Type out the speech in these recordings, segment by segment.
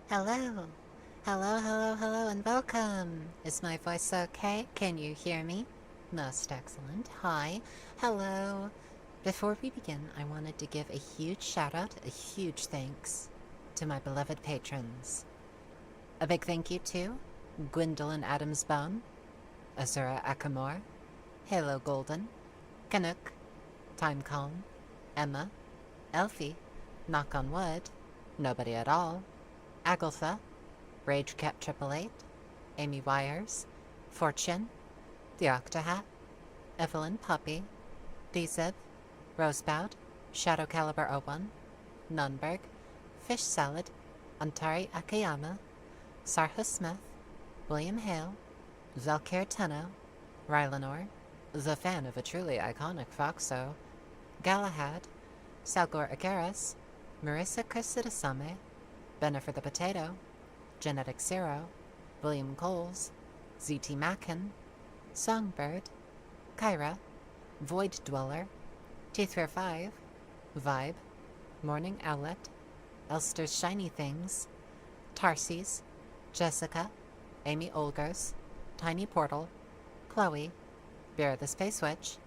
Hello. Hello, and welcome. Is my voice okay? Can you hear me? Most excellent. Hi. Hello. Before we begin, I wanted to give a huge shout out, a huge thanks to my beloved patrons. A big thank you to Gwendolyn Adams-Bone, Azura Akamor, Halo Golden, Canuck, Time Calm, Emma, Elfie, Knock on Wood, Nobody at All, Agatha, RageCat 888, Amy Wires, Fortune, The Octahat, Evelyn Puppy, Dezib, Rosebout, Shadow Caliber 01, Nunberg, Fish Salad, Antari Akayama, Sarha Smith, William Hale, Zelkir Tenno, Rylanor, the fan of a truly iconic Foxo, Galahad, Salgor Agaris, Marissa Krisidasame, Bennifer the Potato, Genetic Zero, William Coles, ZT Mackin, Songbird, Kyra, Void Dweller, Teethwear 5, Vibe, Morning Owlet, Elster's Shiny Things, Tarsies, Jessica, Amy Olgers, Tiny Portal, Chloe, Bear the Space Witch,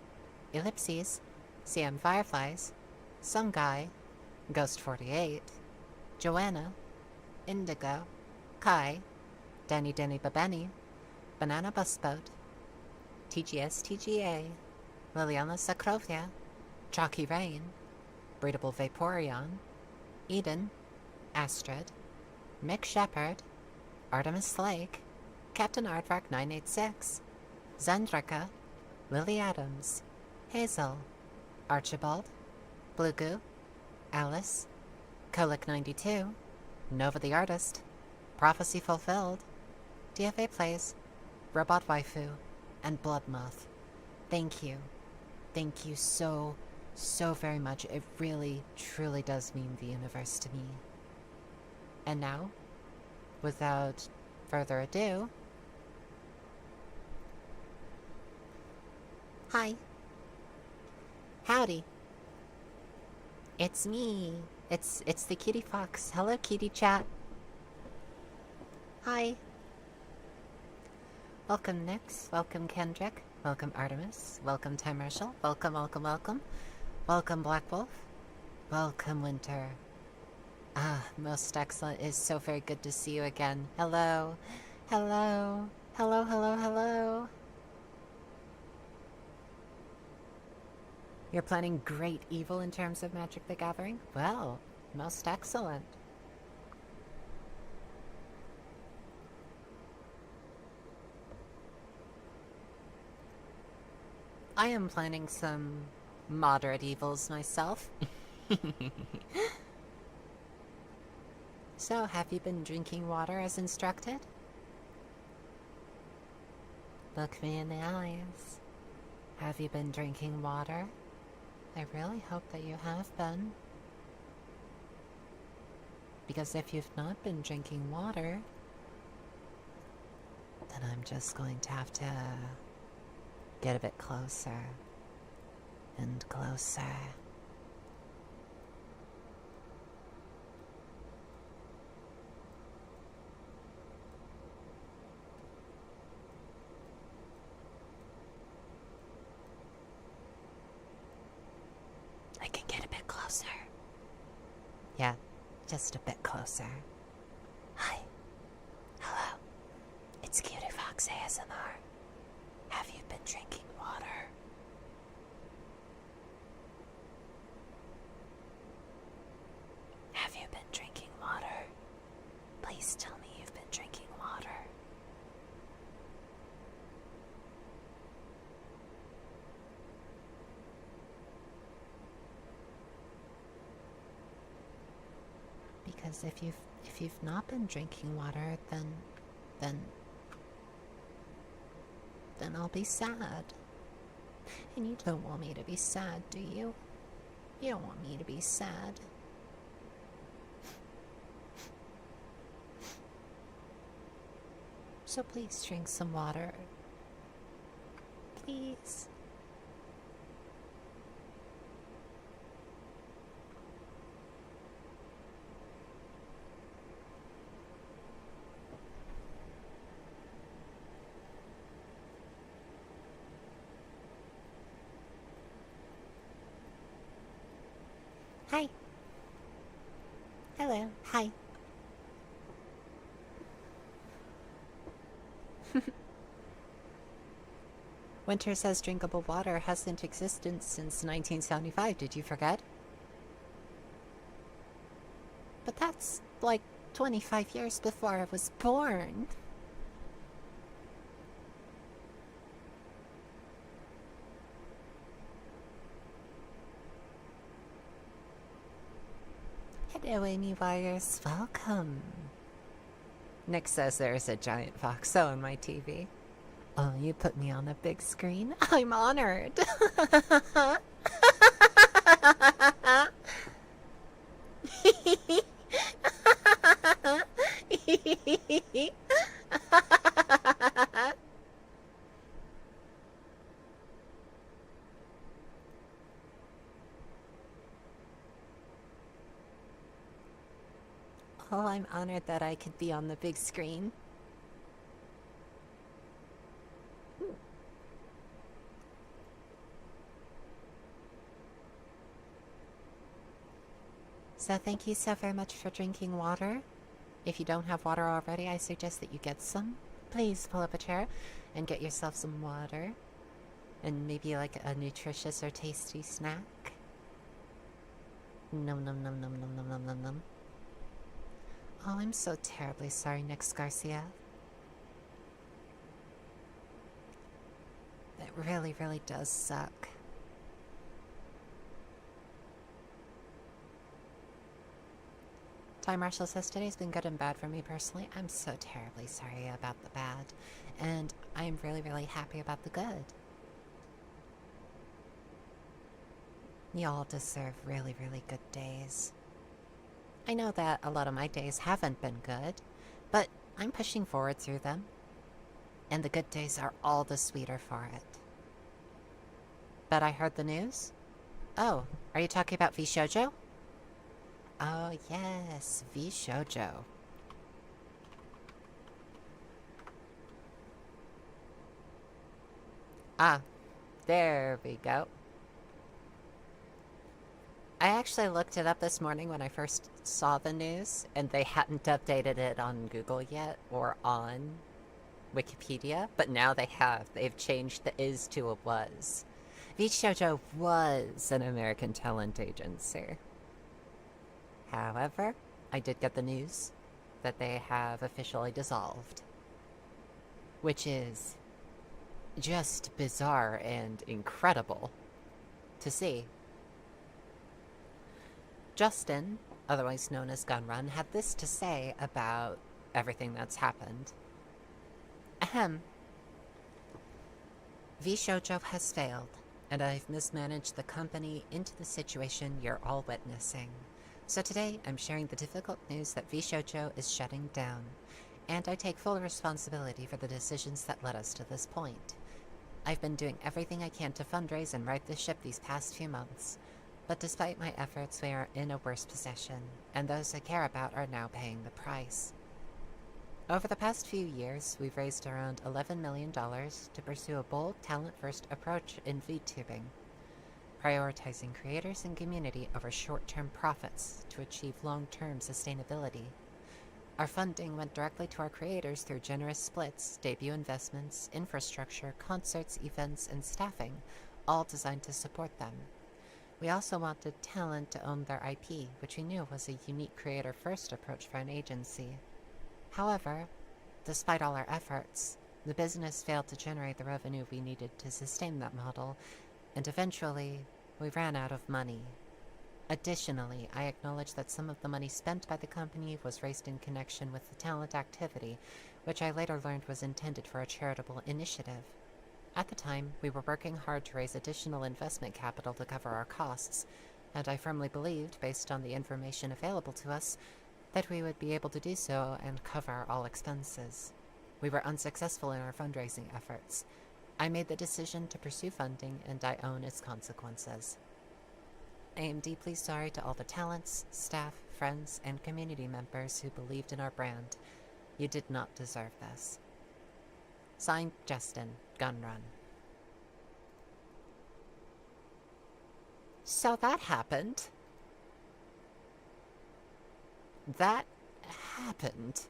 Ellipses, CM Fireflies, Some Guy, Ghost 48, Joanna, Indigo, Kai, Danny Babeni, Banana Busboat, TGA, Liliana Sakrovia, Chalky Rain, Breedable Vaporeon, Eden, Astrid, Mick Shepherd, Artemis Lake, Captain Aardvark 986, Zendraka, Lily Adams, Hazel, Archibald, Blue Goo, Alice, Kolik 92, Nova the Artist, Prophecy Fulfilled, DFA Plays, Robot Waifu, and Bloodmoth. Thank you. Thank you so very much. It really, truly does mean the universe to me. And now, without further ado... Hi. Howdy. It's me. It's the Cutiefox. Hello, Cutie Chat. Hi. Welcome, Nyx. Welcome, Kendrick. Welcome, Artemis. Welcome, Time Marshall. Welcome. Welcome, Black Wolf. Welcome, Winter. Ah, most excellent. It's so very good to see you again. Hello. Hello. Hello. You're planning great evil in terms of Magic the Gathering? Well, most excellent. I am planning some moderate evils myself. So, have you been drinking water as instructed? Look me in the eyes. Have you been drinking water? I really hope that you have been. Because if you've not been drinking water, then I'm just going to have to get a bit closer and closer. I can get a bit closer. Yeah, just a bit closer. Hi. Hello. It's Cutiefox ASMR. Have you been drinking water? Have you been drinking water? Please tell me you've been drinking water. Because if you've not been drinking water, then I'll be sad. And you don't want me to be sad, do you? You don't want me to be sad. So please drink some water. Please. Hello. Hi. Winter says drinkable water hasn't existed since 1975. Did you forget? But that's like 25 years before I was born. Hello, Amy Wires. Welcome. Nick says there's a giant foxo on my TV. Oh, you put me on a big screen? I'm honored. Oh, I'm honored that I could be on the big screen. So thank you so very much for drinking water. If you don't have water already, I suggest that you get some. Please pull up a chair and get yourself some water. And maybe like a nutritious or tasty snack. Num num num num num num num num num. Oh, I'm so terribly sorry, Nix Garcia. That really, really does suck. Time Marshall says today's been good and bad for me personally. I'm so terribly sorry about the bad. And I'm really, really happy about the good. Y'all deserve really, really good days. I know that a lot of my days haven't been good, but I'm pushing forward through them. And the good days are all the sweeter for it. But I heard the news? Oh, are you talking about V Shoujo? Oh yes, V Shoujo. Ah, there we go. I actually looked it up this morning when I first saw the news, and they hadn't updated it on Google yet or on Wikipedia, but now they have. They've changed the is to a was. V Shoujo was an American talent agency. However, I did get the news that they have officially dissolved, which is just bizarre and incredible to see. Justin, otherwise known as Gunrun, had this to say about everything that's happened. Ahem. V Shoujo has failed, and I've mismanaged the company into the situation you're all witnessing. So today, I'm sharing the difficult news that V Shoujo is shutting down, and I take full responsibility for the decisions that led us to this point. I've been doing everything I can to fundraise and right the ship these past few months, but despite my efforts, we are in a worse position, and those I care about are now paying the price. Over the past few years, we've raised around $11 million to pursue a bold, talent-first approach in VTubing, prioritizing creators and community over short-term profits to achieve long-term sustainability. Our funding went directly to our creators through generous splits, debut investments, infrastructure, concerts, events, and staffing, all designed to support them. We also wanted talent to own their IP, which we knew was a unique creator-first approach for an agency. However, despite all our efforts, the business failed to generate the revenue we needed to sustain that model, and eventually, we ran out of money. Additionally, I acknowledge that some of the money spent by the company was raised in connection with the talent activity, which I later learned was intended for a charitable initiative. At the time, we were working hard to raise additional investment capital to cover our costs, and I firmly believed, based on the information available to us, that we would be able to do so and cover all expenses. We were unsuccessful in our fundraising efforts. I made the decision to pursue funding, and I own its consequences. I am deeply sorry to all the talents, staff, friends, and community members who believed in our brand. You did not deserve this. Signed, Justin, Gunrun. So that happened. that happened.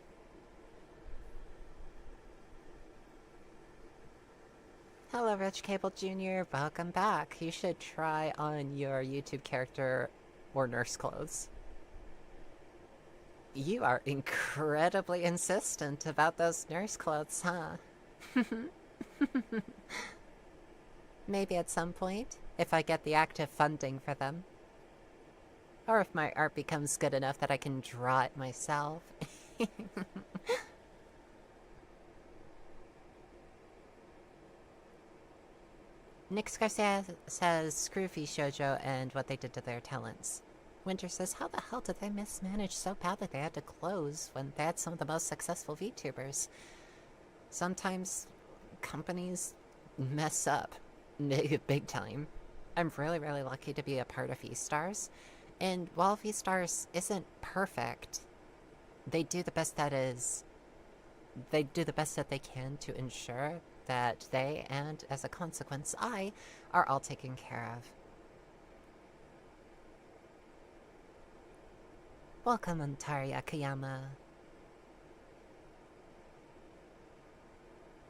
Hello, Rich Cable Jr. Welcome back. You should try on your YouTube character or nurse clothes. You are incredibly insistent about those nurse clothes, huh? Maybe at some point, if I get the active funding for them. Or if my art becomes good enough that I can draw it myself. Nick Garcia says, Scroofy Shoujo and what they did to their talents. Winter says, how the hell did they mismanage so badly they had to close when they had some of the most successful VTubers? Sometimes companies mess up big time. I'm really, really lucky to be a part of V-Stars. And while V-Stars isn't perfect, they do the best that they can to ensure that they, and as a consequence, I, are all taken care of. Welcome, Antari Akiyama.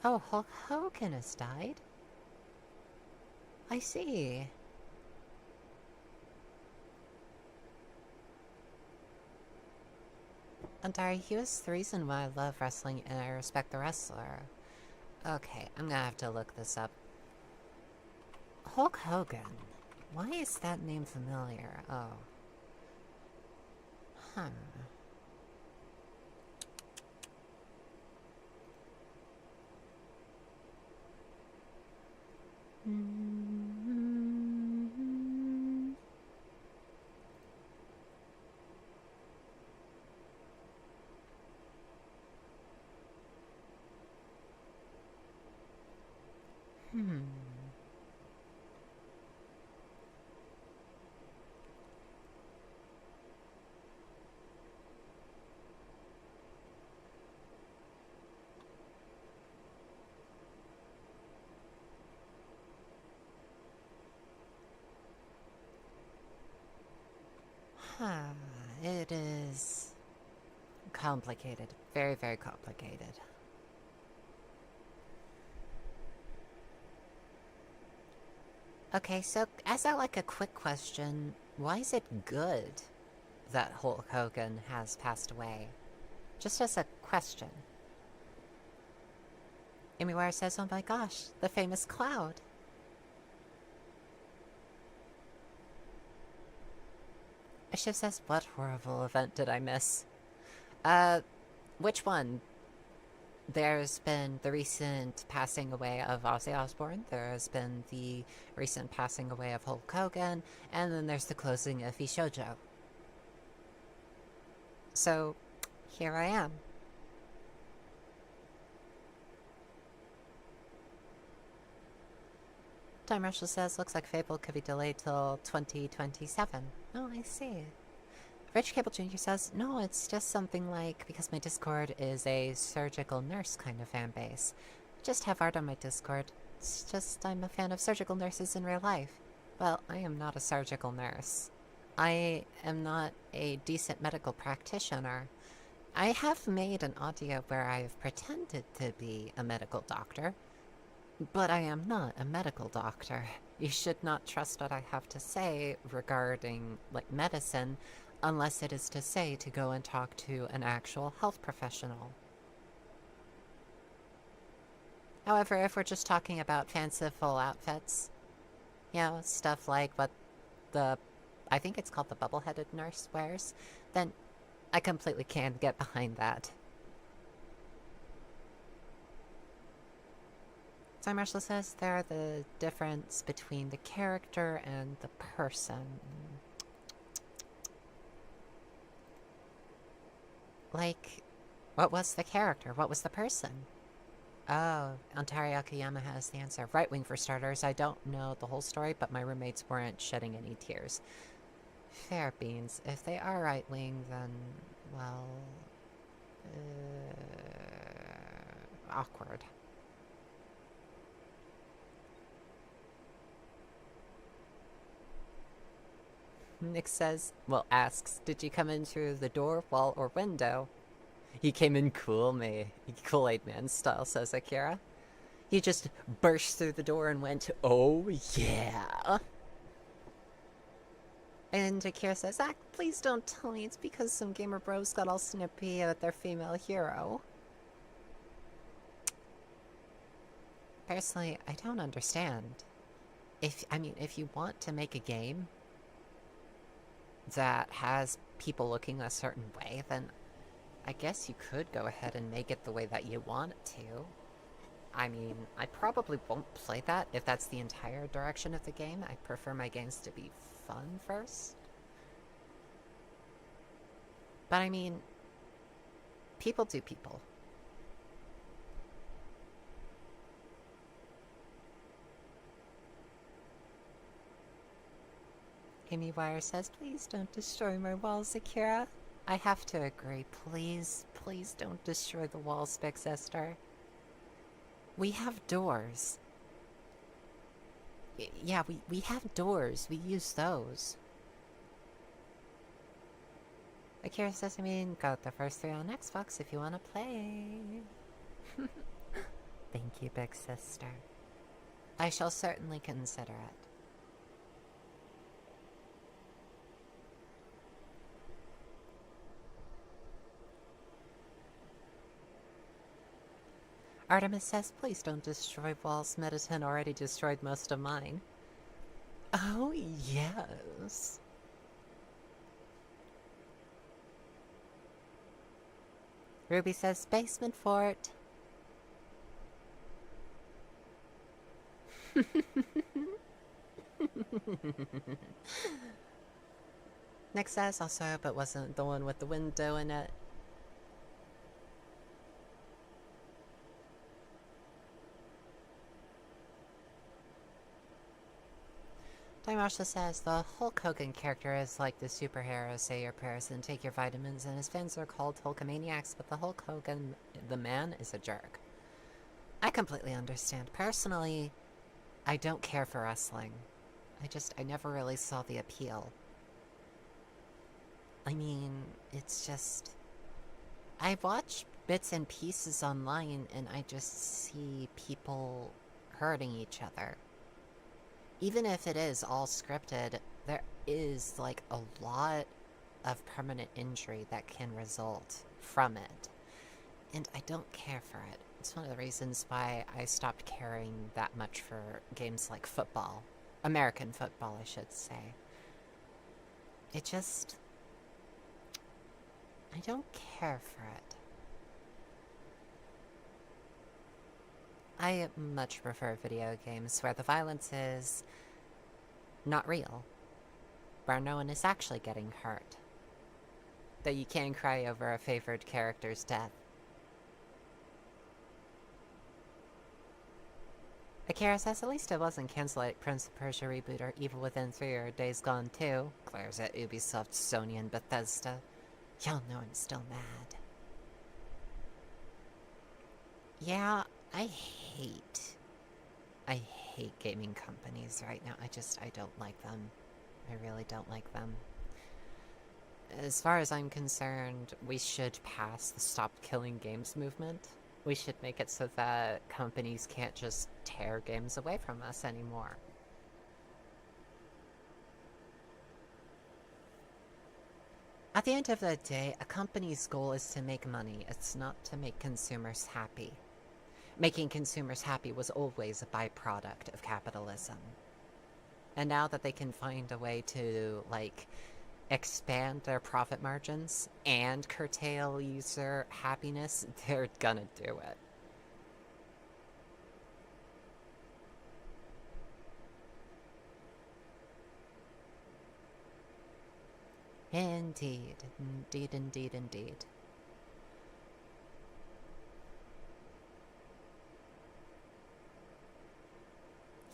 Oh, Hulk Hogan has died? I see. Antari, he was the reason why I love wrestling and I respect the wrestler. Okay, I'm gonna have to look this up. Hulk Hogan. Why is that name familiar? Oh. Huh. It is complicated. Very, very complicated. Okay, so as a quick question, why is it good that Hulk Hogan has passed away? Just as a question. Amy Wire says, oh my gosh, the famous cloud. Shiv says, what horrible event did I miss? Which one? There's been the recent passing away of Ozzy Osbourne, there has been the recent passing away of Hulk Hogan, and then there's the closing of Ishoujo. So, here I am. Time Marshall says, looks like Fable could be delayed till 2027. Oh, I see. Rich Cable Jr. says, no, it's just something like, because my Discord is a surgical nurse kind of fan base. Just have art on my Discord. It's just I'm a fan of surgical nurses in real life. Well, I am not a surgical nurse. I am not a decent medical practitioner. I have made an audio where I have pretended to be a medical doctor, but I am not a medical doctor. You should not trust what I have to say regarding, like, medicine, unless it is to say to go and talk to an actual health professional. However, if we're just talking about fanciful outfits, you know, stuff like what I think it's called the bubble-headed nurse wears, then I completely can get behind that. So Marshall says there the difference between the character and the person. Like, what was the character? What was the person? Oh, Ontario Akiyama has the answer. Right wing for starters. I don't know the whole story, but my roommates weren't shedding any tears. Fair beans. If they are right wing, then, well, awkward. Nick says, well, asks, did you come in through the door, wall, or window? He came in Kool-Aid Man style, says Akira. He just burst through the door and went, oh yeah. And Akira says, ah, please don't tell me it's because some gamer bros got all snippy at their female hero. Personally, I don't understand. If you want to make a game that has people looking a certain way, then I guess you could go ahead and make it the way that you want it to. I mean, I probably won't play that if that's the entire direction of the game. I prefer my games to be fun first. But I mean, people do people. Amy Wire says, please don't destroy my walls, Akira. I have to agree. Please, please don't destroy the walls, Big Sister. We have doors. Yeah, we have doors. We use those. Akira says, I mean, got the first 3 on Xbox if you want to play. Thank you, Big Sister. I shall certainly consider it. Artemis says, please don't destroy walls. Mediton already destroyed most of mine. Oh, yes. Ruby says, basement fort. Nick says, also hope it wasn't the one with the window in it. Marsha says, the Hulk Hogan character is like the superhero, say your prayers and take your vitamins, and his fans are called Hulkamaniacs, but the Hulk Hogan, the man, is a jerk. I completely understand. Personally, I don't care for wrestling. I never really saw the appeal. I mean, it's just... I watch bits and pieces online, and I just see people hurting each other. Even if it is all scripted, there is, like, a lot of permanent injury that can result from it. And I don't care for it. It's one of the reasons why I stopped caring that much for games like football. American football, I should say. It just... I don't care for it. I much prefer video games where the violence is not real, where no one is actually getting hurt, that you can cry over a favored character's death. Akira says, at least it wasn't cancelled like Prince of Persia reboot or Evil Within 3 or Days Gone 2. Glares at Ubisoft, Sony, and Bethesda. Y'all know I'm still mad. Yeah, I hate gaming companies right now. I don't like them. I really don't like them. As far as I'm concerned, we should pass the Stop Killing Games movement. We should make it so that companies can't just tear games away from us anymore. At the end of the day, a company's goal is to make money. It's not to make consumers happy. Making consumers happy was always a byproduct of capitalism. And now that they can find a way to, like, expand their profit margins and curtail user happiness, they're gonna do it. Indeed. Indeed, indeed, indeed.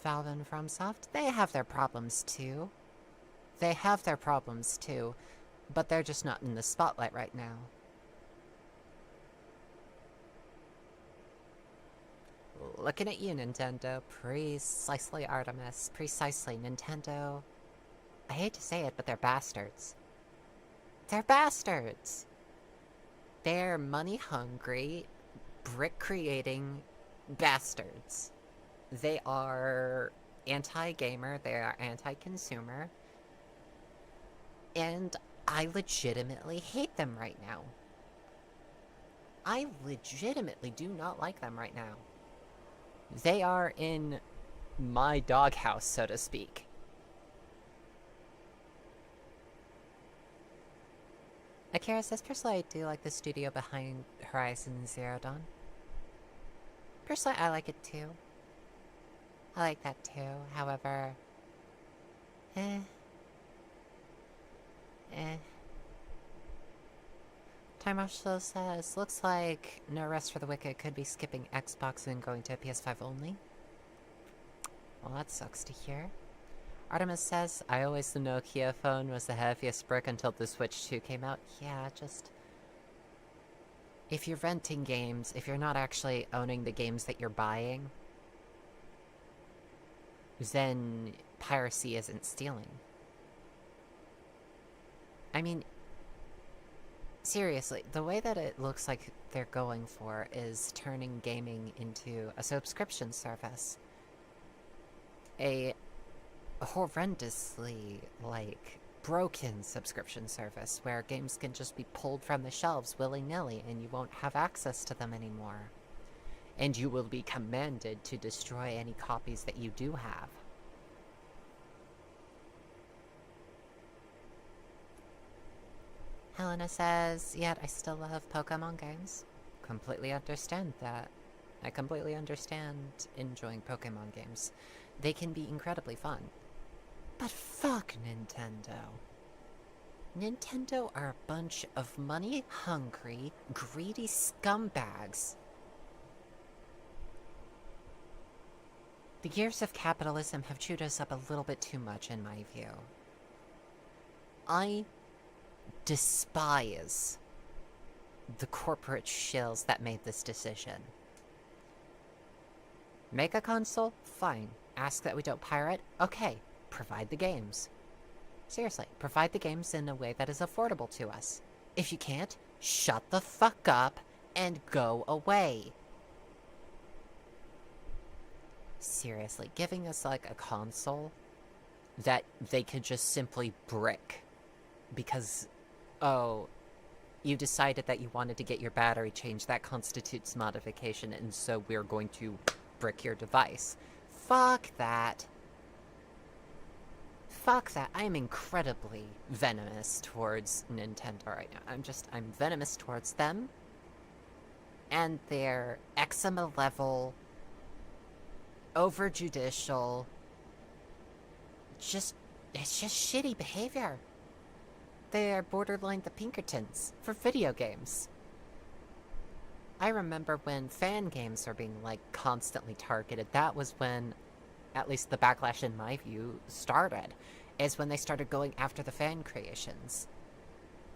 Valve and FromSoft, they have their problems too. They have their problems too, but they're just not in the spotlight right now. Looking at you, Nintendo. Precisely, Artemis. Precisely, Nintendo. I hate to say it, but they're bastards. They're bastards! They're money-hungry, brick-creating bastards. They are anti-gamer, they are anti-consumer, and I legitimately hate them right now. I legitimately do not like them right now. They are in my doghouse, so to speak. Akira says, personally, I do like the studio behind Horizon Zero Dawn. Personally, I like it too. I like that too. However, Time Marshall says, looks like No Rest for the Wicked could be skipping Xbox and going to PS5 only. Well, that sucks to hear. Artemis says, I always the Nokia phone was the heaviest brick until the Switch 2 came out. Yeah, just... if you're renting games, if you're not actually owning the games that you're buying, then piracy isn't stealing. I mean, seriously, the way that it looks like they're going for is turning gaming into a subscription service. A horrendously, broken subscription service where games can just be pulled from the shelves willy-nilly and you won't have access to them anymore. And you will be commanded to destroy any copies that you do have. Helena says, yet I still love Pokemon games. Completely understand that. I completely understand enjoying Pokemon games. They can be incredibly fun. But fuck Nintendo. Nintendo are a bunch of money-hungry, greedy scumbags. The gears of capitalism have chewed us up a little bit too much, in my view. I despise the corporate shills that made this decision. Make a console? Fine. Ask that we don't pirate? Okay. Provide the games. Seriously, provide the games in a way that is affordable to us. If you can't, shut the fuck up and go away. Seriously, giving us, a console that they could just simply brick because, oh, you decided that you wanted to get your battery changed, that constitutes modification, and so we're going to brick your device. Fuck that. Fuck that. I am incredibly venomous towards Nintendo right now. I'm venomous towards them and their eczema level, overjudicial, it's just shitty behavior. They are borderline the Pinkertons for video games. I remember when fan games were being, constantly targeted. That was when, at least the backlash in my view, started. Is when they started going after the fan creations.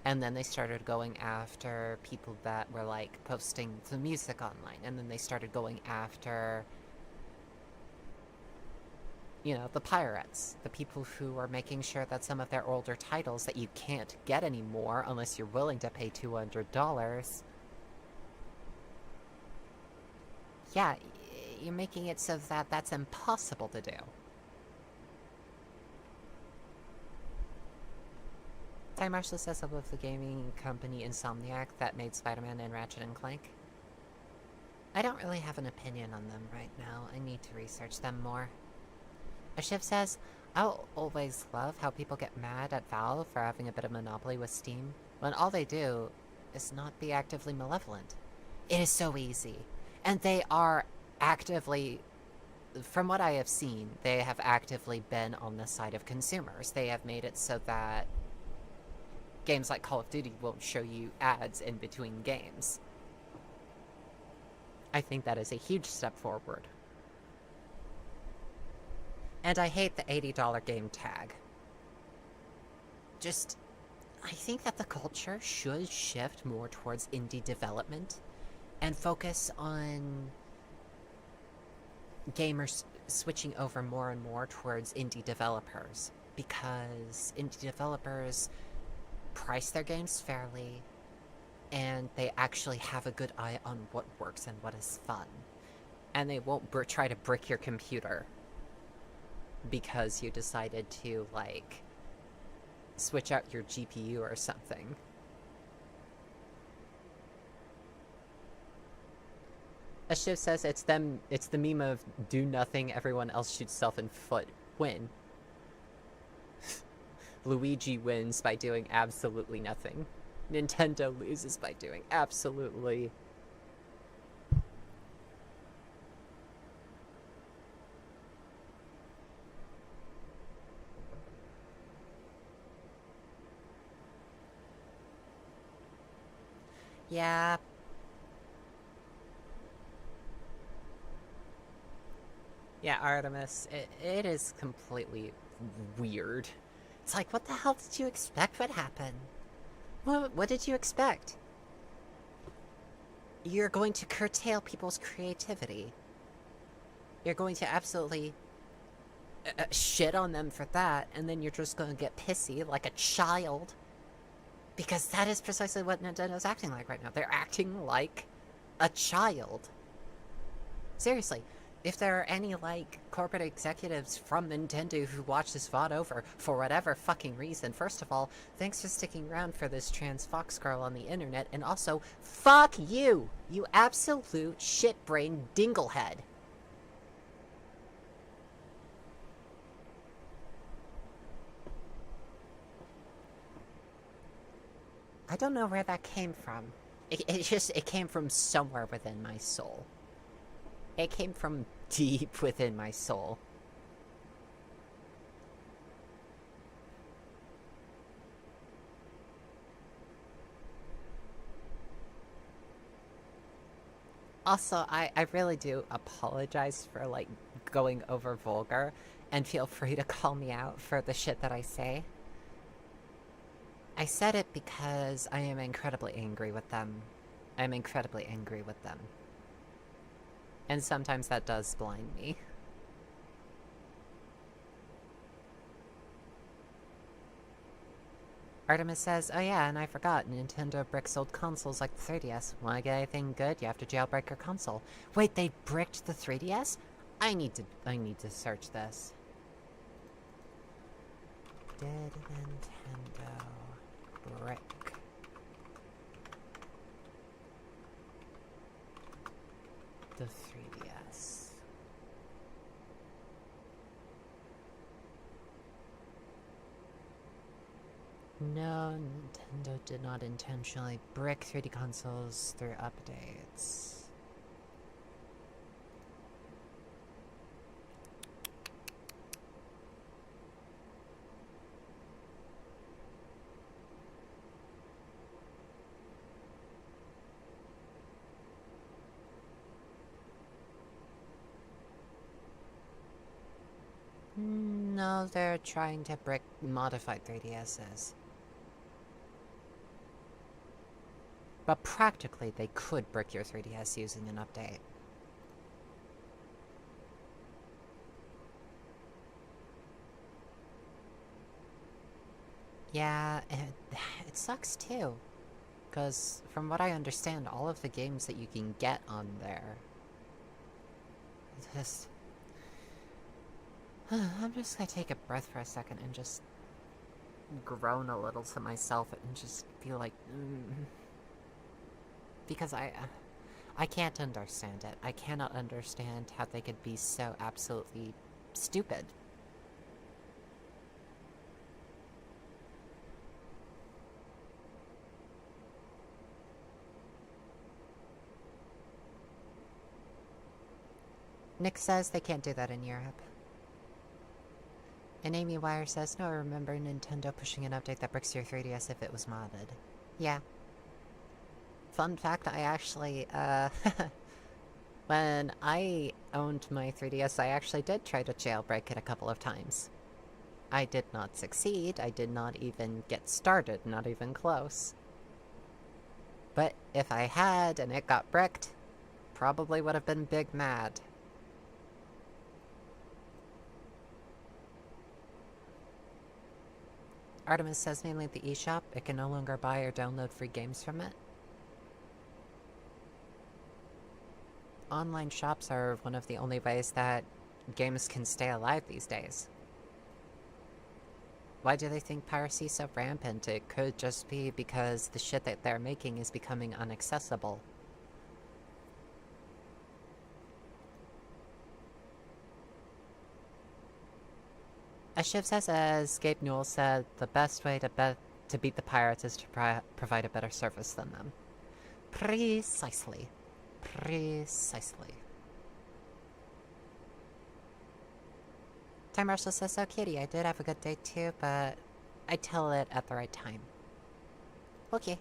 And then they started going after people that were, posting the music online. And then they started going after, the pirates. The people who are making sure that some of their older titles that you can't get anymore unless you're willing to pay $200... yeah, you're making it so that that's impossible to do. Time Marshall says of the gaming company Insomniac that made Spider-Man and Ratchet and Clank. I don't really have an opinion on them right now. I need to research them more. Ashiv says, I'll always love how people get mad at Valve for having a bit of monopoly with Steam, when all they do is not be actively malevolent. It is so easy. And they are actively, from what I have seen, they have actively been on the side of consumers. They have made it so that games like Call of Duty won't show you ads in between games. I think that is a huge step forward. And I hate the $80 game tag. I think that the culture should shift more towards indie development and focus on gamers switching over more and more towards indie developers. because indie developers price their games fairly, and they actually have a good eye on what works and what is fun. And they won't try to brick your computer because you decided to, like, switch out your GPU or something. A Shiv says it's the meme of do nothing, everyone else shoots self in foot. Win. Luigi wins by doing absolutely nothing. Nintendo loses by doing absolutely... Yeah. Yeah, Artemis, it is completely weird. It's like, what the hell did you expect would happen? What did you expect? You're going to curtail people's creativity. You're going to absolutely shit on them for that, and then you're just going to get pissy like a child. Because that is precisely what Nintendo's acting like right now. They're acting like a child. Seriously. If there are any, like, corporate executives from Nintendo who watch this VOD over for whatever fucking reason, first of all, thanks for sticking around for this trans fox girl on the internet, and also, fuck you! You absolute shit-brain dinglehead! I don't know where that came from. It came from somewhere within my soul. It came from deep within my soul. Also, I really do apologize for, like, going over vulgar, and feel free to call me out for the shit that I say. I said it because I am incredibly angry with them. I'm incredibly angry with them. And sometimes that does blind me. Artemis says, oh yeah, and I forgot, Nintendo bricks old consoles like the 3DS. Wanna get anything good, you have to jailbreak your console. Wait, they bricked the 3DS? I need to search this. Did Nintendo brick the 3DS? No, Nintendo did not intentionally brick 3D consoles through updates. No, they're trying to brick modified 3DSs. But practically, they could brick your 3DS using an update. Yeah, it sucks too. Because from what I understand, all of the games that you can get on there... just... I'm just gonna take a breath for a second and just groan a little to myself and just feel like... Because I can't understand it. I cannot understand how they could be so absolutely stupid. Nick says they can't do that in Europe. And Amy Wire says, no, I remember Nintendo pushing an update that bricks your 3DS if it was modded. Yeah. Fun fact, I actually, when I owned my 3DS, I actually did try to jailbreak it a couple of times. I did not succeed, I did not even get started, not even close. But if I had and it got bricked, probably would have been big mad. Artemis says mainly the eShop. It can no longer buy or download free games from it. Online shops are one of the only ways that games can stay alive these days. Why do they think piracy is so rampant? It could just be because the shit that they're making is becoming inaccessible. As Shiv says, as Gabe Newell said, the best way to beat the pirates is to provide a better service than them. Precisely. Precisely. Time Marshall says, so Cutie, I did have a good day too, but I tell it at the right time. Okay.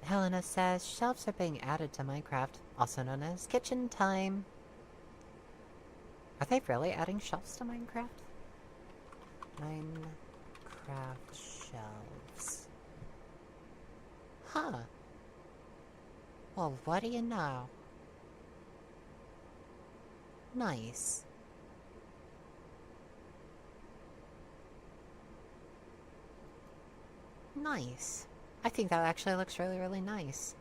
Helena says, shelves are being added to Minecraft, also known as kitchen time. Are they really adding shelves to Minecraft? Minecraft shelves. Huh. Well, what do you know? Nice. Nice. I think that actually looks really, really nice.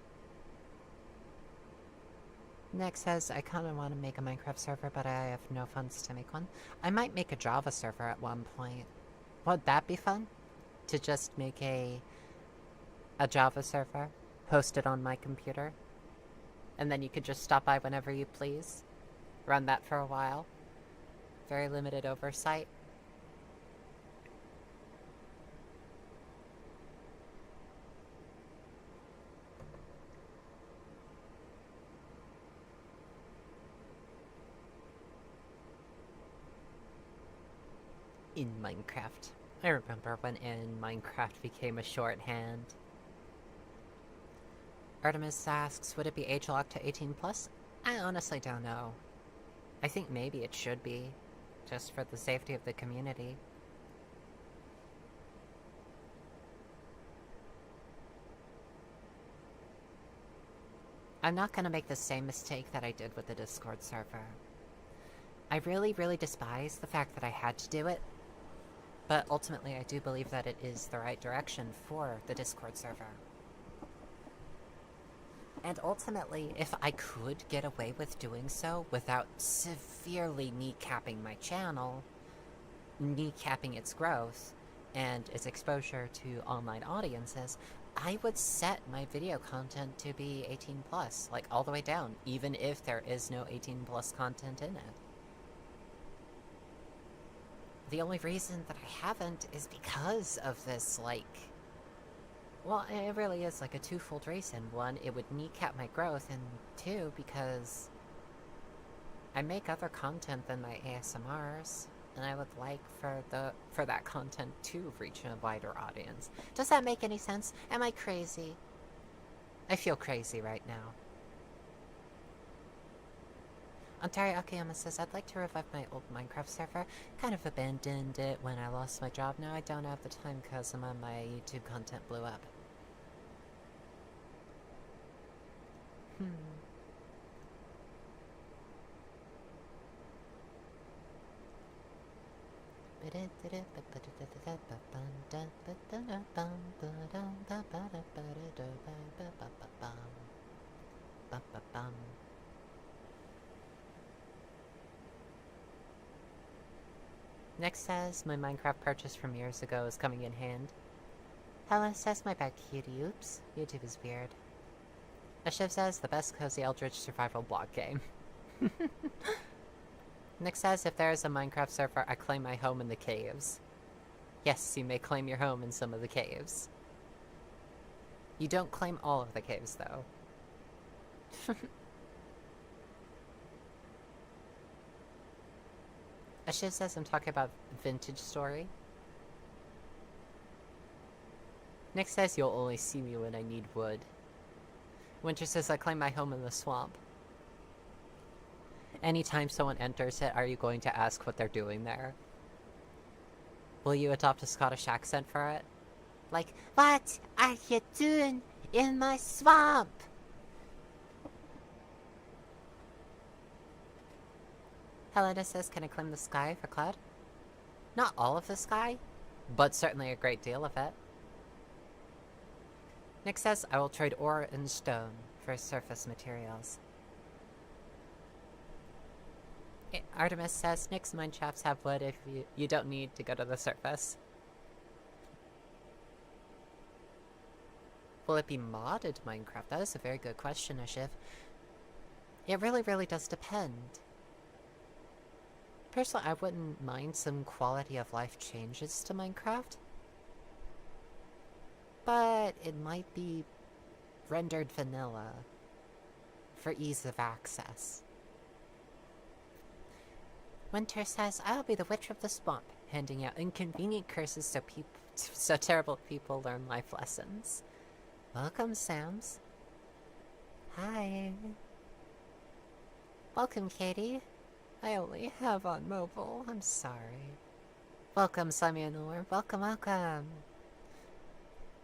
Next says, I kind of want to make a Minecraft server, but I have no funds to make one. I might make a Java server at one point. Would that be fun? To just make a Java server, host it on my computer, and then you could just stop by whenever you please. Run that for a while. Very limited oversight. In Minecraft. I remember when in Minecraft became a shorthand. Artemis asks, would it be age locked to 18 plus? I honestly don't know. I think maybe it should be, just for the safety of the community. I'm not gonna make the same mistake that I did with the Discord server. I really, really despise the fact that I had to do it, but ultimately I do believe that it is the right direction for the Discord server. And ultimately, if I could get away with doing so without severely kneecapping my channel, kneecapping its growth, and its exposure to online audiences, I would set my video content to be 18 plus, like all the way down, even if there is no 18 plus content in it. The only reason that I haven't is because of this, like... Well, it really is like a twofold reason. One, it would kneecap my growth, and two, because I make other content than my ASMRs, and I would like for that content to reach a wider audience. Does that make any sense? Am I crazy? I feel crazy right now. Ontario Akiyama says, I'd like to revive my old Minecraft server. Kind of abandoned it when I lost my job. Now I don't have the time because some of my YouTube content blew up. Next says, my Minecraft purchase from years ago is coming in hand. Helen says, my bad Cutie. Oops, YouTube is weird. Ashiv says, the best cozy eldritch survival block game. Nick says, if there is a Minecraft server, I claim my home in the caves. Yes, you may claim your home in some of the caves. You don't claim all of the caves, though. Ashiv says I'm talking about Vintage Story. Nick says you'll only see me when I need wood. Winter says I claim my home in the swamp. Anytime someone enters it, are you going to ask what they're doing there? Will you adopt a Scottish accent for it? Like, what are you doing In my swamp! Helena says, can I claim the sky for Cloud? Not all of the sky, but certainly a great deal of it. Nick says, I will trade ore and stone for surface materials. Artemis says, Nick's mine shafts have wood if you don't need to go to the surface. Will it be modded Minecraft? That is a very good question, Ashiv. It really, really does depend. Personally, I wouldn't mind some quality of life changes to Minecraft. But it might be rendered vanilla for ease of access. Winter says, I'll be the witch of the swamp, handing out inconvenient curses so terrible people learn life lessons. Welcome, Sams. Hi. Welcome, Katie. I only have on mobile. I'm sorry. Welcome, Slimy and Lore. Welcome, welcome.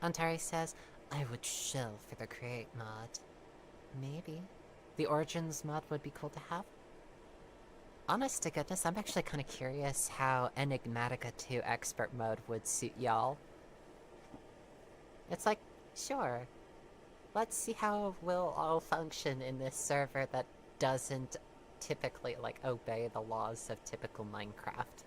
Antari says, I would shill for the create mod. Maybe. The Origins mod would be cool to have. Honest to goodness, I'm actually kind of curious how Enigmatica 2 Expert Mode would suit y'all. It's like, sure. Let's see how it will all function in this server that doesn't typically, like, obey the laws of typical Minecraft.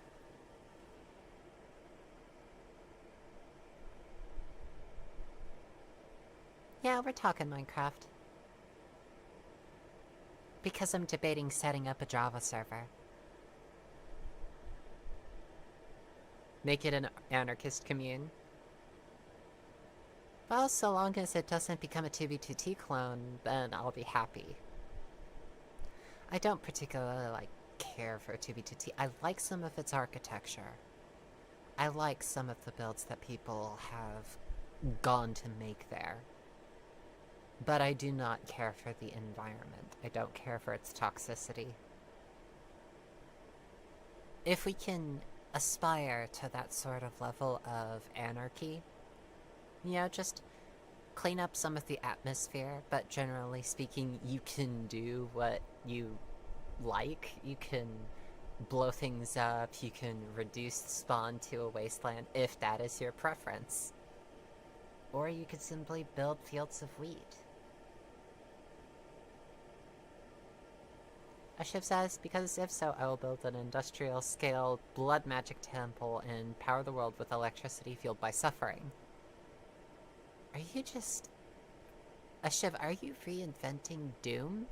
Yeah, we're talking Minecraft. Because I'm debating setting up a Java server. Make it an anarchist commune. Well, so long as it doesn't become a 2v2t clone, then I'll be happy. I don't particularly, like, care for 2v2t. I like some of its architecture. I like some of the builds that people have gone to make there. But I do not care for the environment. I don't care for its toxicity. If we can aspire to that sort of level of anarchy, you know, just clean up some of the atmosphere, but generally speaking, you can do what you like. You can blow things up, you can reduce spawn to a wasteland, if that is your preference. Or you could simply build fields of wheat. Ashiv says, because if so, I will build an industrial-scale blood magic temple and power the world with electricity fueled by suffering. Are you just... Ashiv, are you reinventing Doom?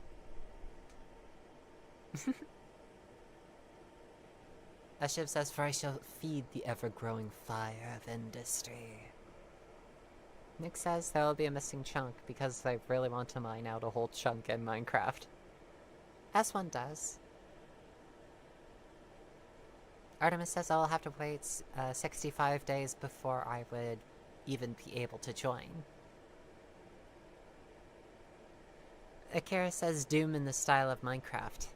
Ashiv says, for I shall feed the ever-growing fire of industry. Nick says there will be a missing chunk because I really want to mine out a whole chunk in Minecraft. As one does. Artemis says I'll have to wait 65 days before I would even be able to join. Akira says Doom in the style of Minecraft.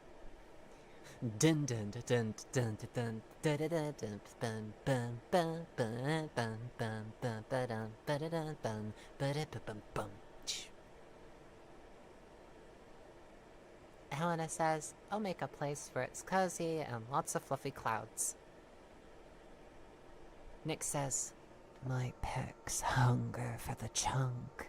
Dun dun dun dun dun dun dun dun dun dun dun dun dun dun dun dun dun dun dun. Helena says, I'll make a place where it's cozy and lots of fluffy clouds. Nick says, my pecs hunger for the chunk.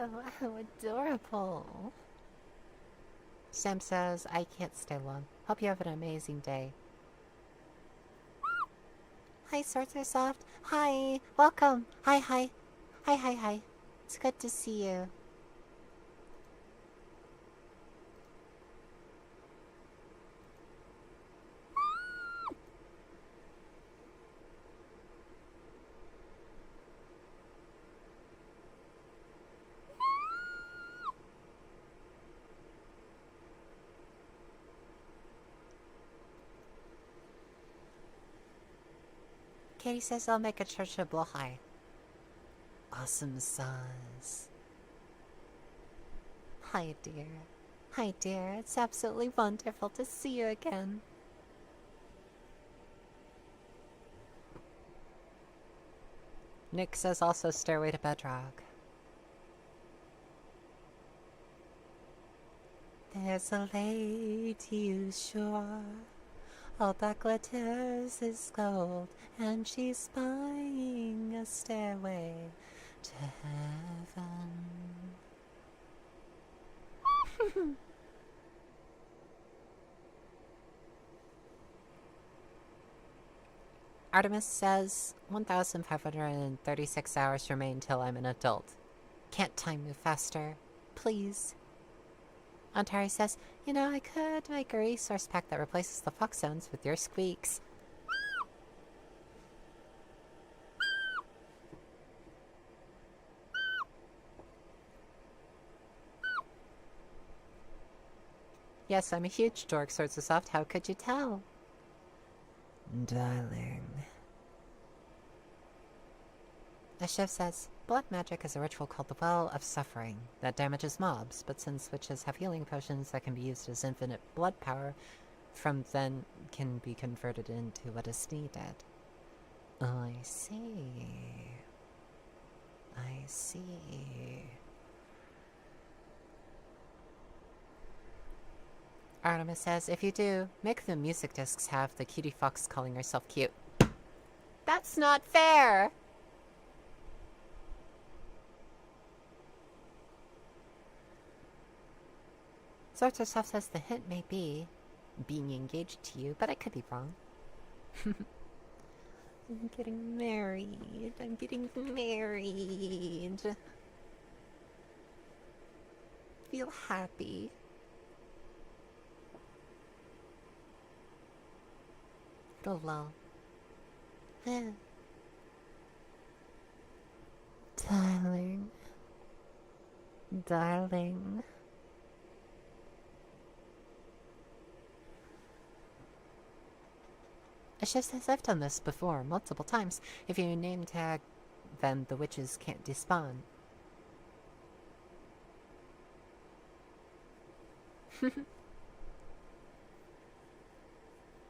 Oh, how adorable. Sam says, I can't stay long. Hope you have an amazing day. Hi, Swords Are Soft. Hi, welcome. Hi, hi. Hi, hi, hi. It's good to see you. Katie says I'll make a church of Blohai. Awesome sauce. Hi, dear. Hi, dear. It's absolutely wonderful to see you again. Nick says also Stairway to Bedrock. There's a lady who's sure all that glitters is gold, and she's buying a stairway to heaven. Artemis says 1,536 hours remain till I'm an adult. Can't time move faster? Please. Ontari says, you know, I could make a resource pack that replaces the fox sounds with your squeaks. Yes, I'm a huge dork, Swords of Soft. How could you tell? Darling. The chef says, blood magic is a ritual called the Well of Suffering that damages mobs, but since witches have healing potions that can be used as infinite blood power, from then can be converted into what is needed. I see. I see. Artemis says, if you do, make the music discs have the Cutiefox calling herself cute. That's not fair! Zortosov says the hint may be being engaged to you, but I could be wrong. I'm getting married. I'm getting married. Feel happy. Oh, lol. Darling. Darling. Ashiv says I've done this before, multiple times. If you name tag, then the witches can't despawn.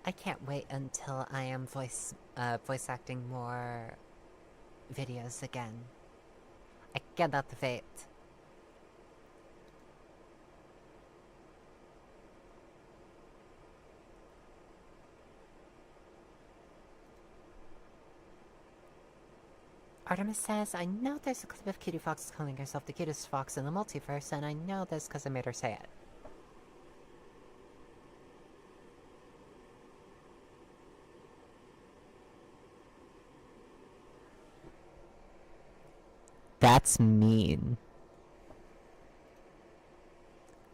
I can't wait until I am voice acting more videos again. I cannot wait. Artemis says, I know there's a clip of Cutiefox calling herself the cutest fox in the multiverse, and I know this because I made her say it. That's mean.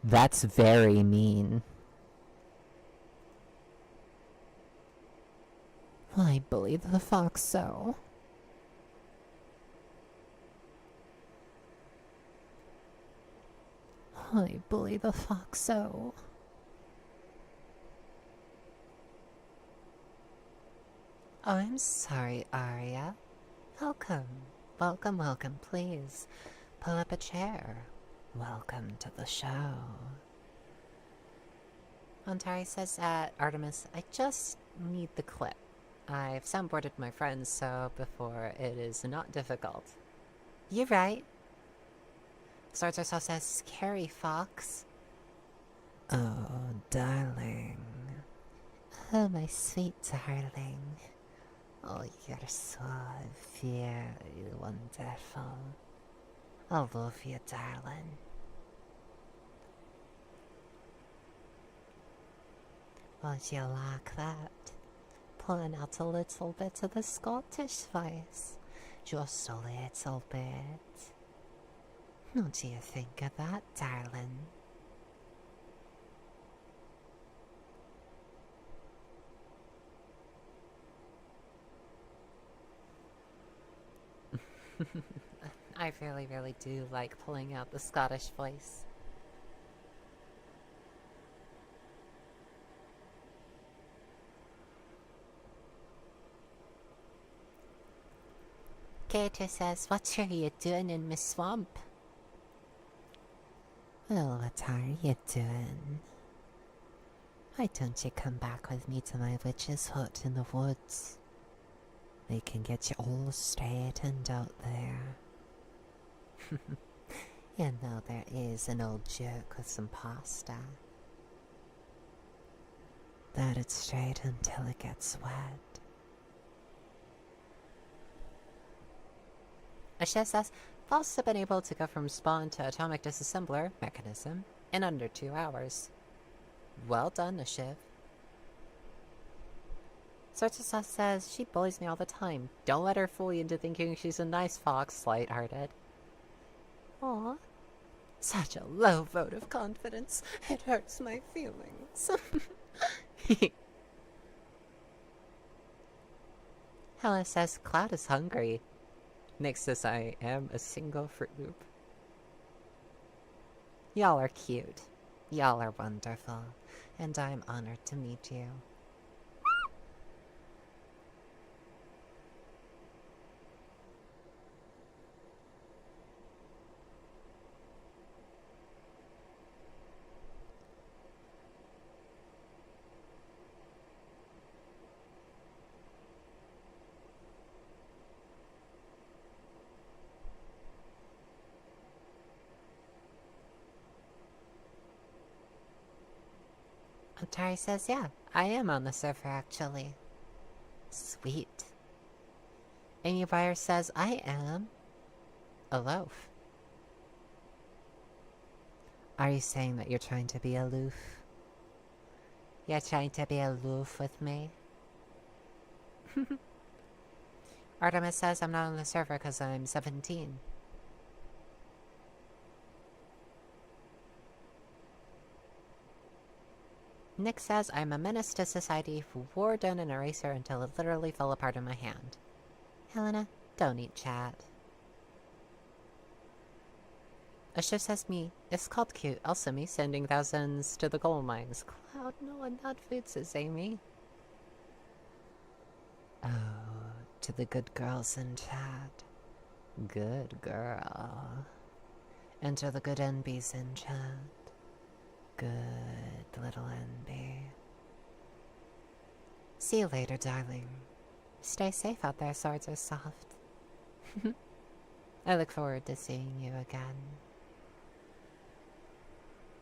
That's very mean. I believe the fox so. I believe the fox so. Oh, I'm sorry, Arya. Welcome. Welcome, welcome, please. Pull up a chair. Welcome to the show. Ontari says at Artemis, I just need the clip. I've soundboarded my friends, so before it is not difficult. You're right. Swords also says, scary fox. Oh, darling. Oh, my sweet darling. Oh, you're so very wonderful. I love you, darling. Would you like that? Pulling out a little bit of the Scottish voice. Just a little bit. What do you think of that, darling? I really, really do like pulling out the Scottish voice. Kato says, what are you doing in my swamp? Well, what are you doing? Why don't you come back with me to my witch's hut in the woods? They can get you all straightened out there. You know there is an old joke with some pasta. Let it straight until it gets wet. Ashes says, Fluffs have been able to go from spawn to atomic disassembler mechanism in under 2 hours. Well done, Ashiv. Sortisa says, she bullies me all the time. Don't let her fool you into thinking she's a nice fox, light-hearted. Aw. Such a low vote of confidence. It hurts my feelings. Hella says, Cloud is hungry. Nick says, I am a single Fruit Loop. Y'all are cute. Y'all are wonderful. And I'm honored to meet you. Atari says, yeah, I am on the server actually. Sweet. Amy Byers says, I am a loaf. Are you saying that you're trying to be aloof? You're trying to be aloof with me? Artemis says, I'm not on the server because I'm 17. Nick says, I'm a menace to society who wore down an eraser until it literally fell apart in my hand. Helena, don't eat chat. A shift says me, it's called cute, also me sending thousands to the gold mines. Cloud, no one not food, says Amy. Oh, to the good girls in chat. Good girl. And to the good NBs in chat. Good little NB. See you later, darling. Stay safe out there, swords are soft. I look forward to seeing you again.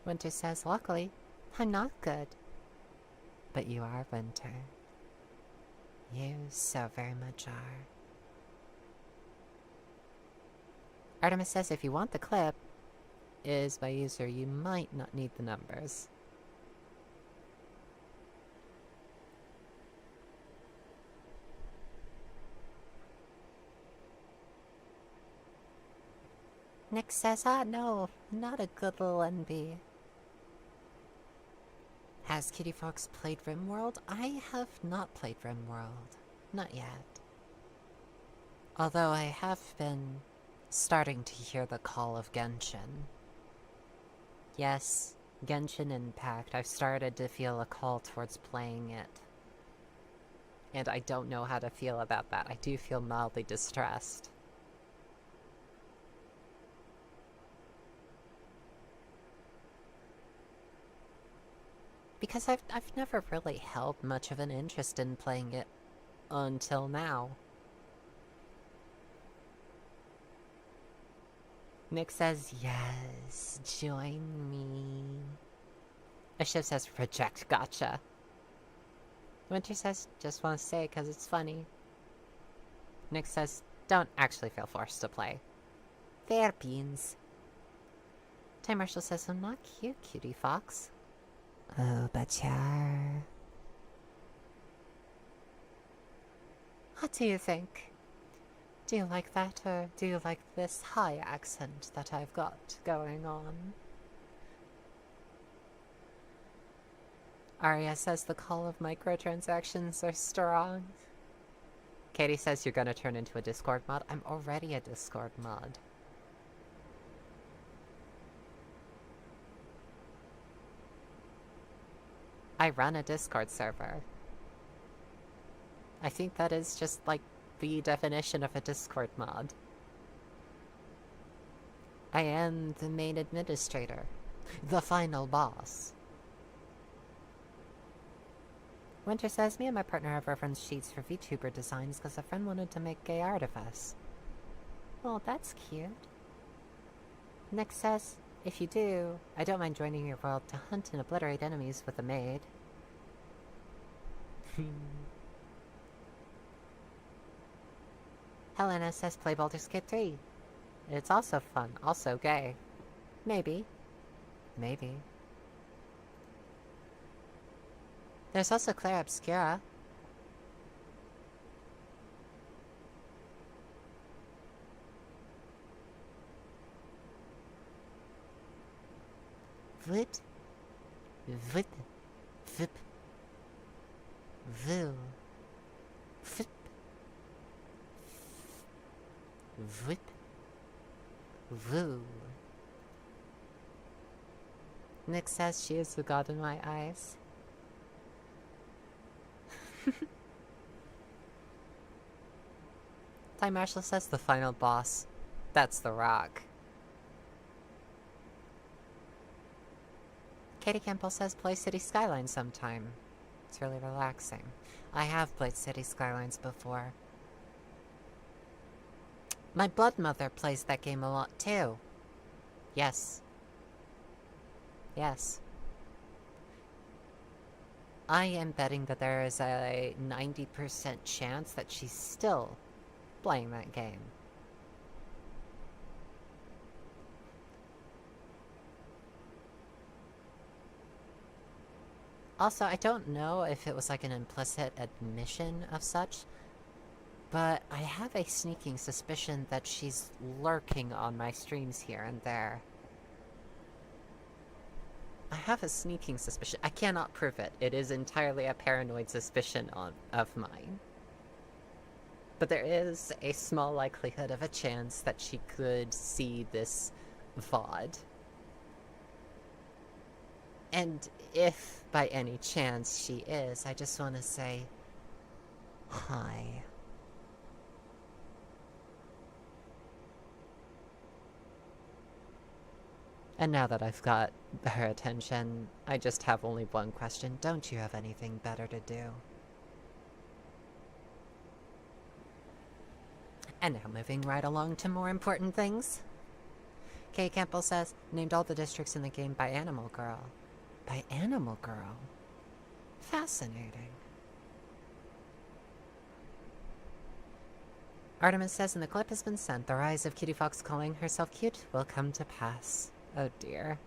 Winter says, luckily, I'm not good. But you are, Winter. You so very much are. Artemis says, if you want the clip, is by user, you might not need the numbers. Nick says, no, not a good little NB. Has Cutiefox played RimWorld? I have not played RimWorld. Not yet. Although I have been starting to hear the call of Genshin. Yes, Genshin Impact. I've started to feel a call towards playing it. And I don't know how to feel about that. I do feel mildly distressed. Because I've never really held much of an interest in playing it until now. Nick says, yes, join me. Ashiv says, reject, gotcha. Winter says, just want to say because it's funny. Nick says, don't actually feel forced to play. Fair beans. Time Marshall says, I'm not cute, Cutiefox. Oh, but you are. What do you think? Do you like that, or do you like this high accent that I've got going on? Arya says the call of microtransactions are strong. Katie says you're gonna turn into a Discord mod. I'm already a Discord mod. I run a Discord server. I think that is just like the definition of a Discord mod. I am the main administrator. The final boss. Winter says, me and my partner have reference sheets for VTuber designs because a friend wanted to make gay art of us. Well, that's cute. Nick says, if you do, I don't mind joining your world to hunt and obliterate enemies with a maid. Helena says, play Baldur's Gate 3. It's also fun, also gay. Maybe. Maybe. There's also Claire Obscura. Vit. Vit. Vip. Vil. Vip. Vip. Voo. Nick says she is the god in my eyes. Time Marshall says the final boss. That's the Rock. Katie Campbell says play City Skylines sometime. It's really relaxing. I have played City Skylines before. My blood mother plays that game a lot too. Yes. Yes. I am betting that there is a 90% chance that she's still playing that game. Also, I don't know if it was like an implicit admission of such, but I have a sneaking suspicion that she's lurking on my streams here and there. I have a sneaking suspicion. I cannot prove it. It is entirely a paranoid suspicion of mine. But there is a small likelihood of a chance that she could see this VOD. And if, by any chance, she is, I just want to say, hi. And now that I've got her attention, I just have only one question. Don't you have anything better to do? And now moving right along to more important things. Kay Campbell says, named all the districts in the game by Animal Girl. By Animal Girl? Fascinating. Artemis says, and the clip has been sent. The rise of Cutiefox calling herself cute will come to pass. Oh dear.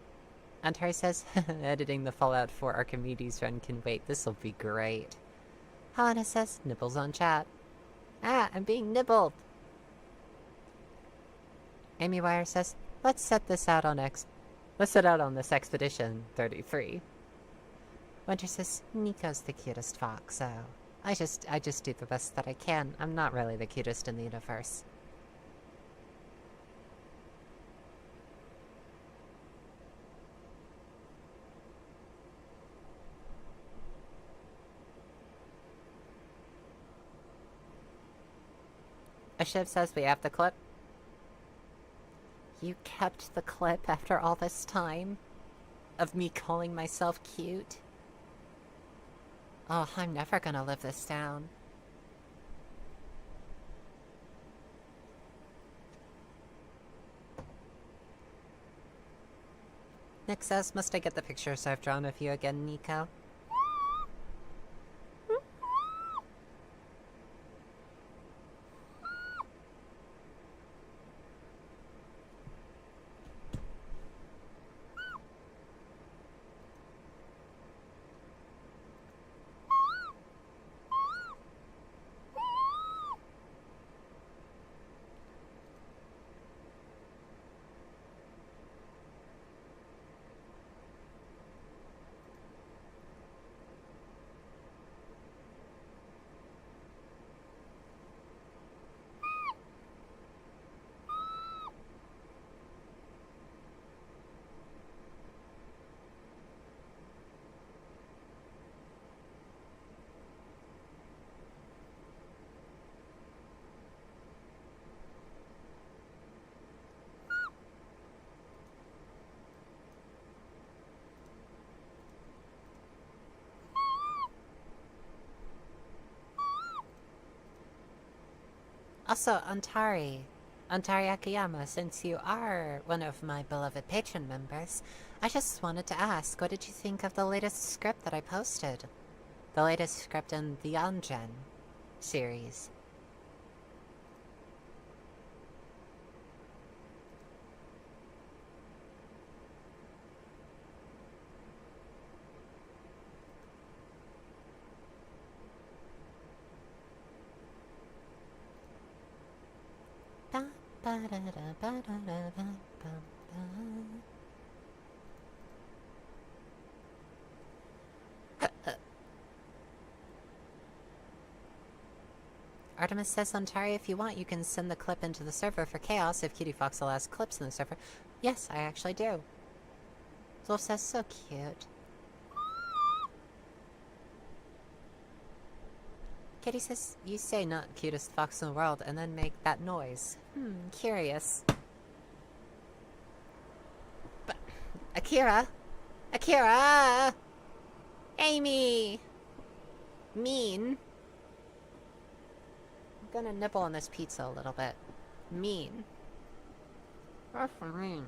And Harry says, editing the Fallout 4 Archimedes run can wait. This'll be great. Helena says, nibbles on chat. Ah, I'm being nibbled. Amy Wire says, let's set out on this Expedition 33. Winter says, Nico's the cutest fox, so I just do the best that I can. I'm not really the cutest in the universe. Ashiv says we have the clip. You kept the clip after all this time? Of me calling myself cute? Oh, I'm never gonna live this down. Nick says, must I get the pictures I've drawn of you again, Nico? Also, Antari Akiyama, since you are one of my beloved patron members, I just wanted to ask, what did you think of the latest script that I posted? The latest script in the Anjen series. Artemis says, Ontario, if you want, you can send the clip into the server for chaos if Cutiefox allows clips in the server. Yes, I actually do. Wolf says, so cute. Kitty says, you say not cutest fox in the world and then make that noise. Curious. But, Akira! Akira! Amy! Mean. I'm gonna nibble on this pizza a little bit. Mean. That's mean.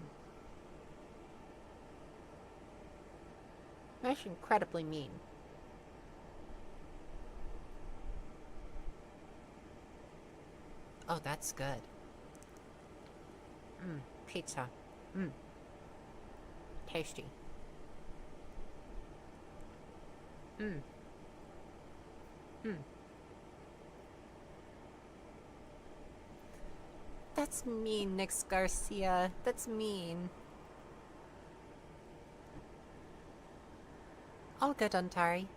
That's incredibly mean. Oh, that's good. Pizza. Tasty. That's mean, Nix Garcia. That's mean. All good, Antari.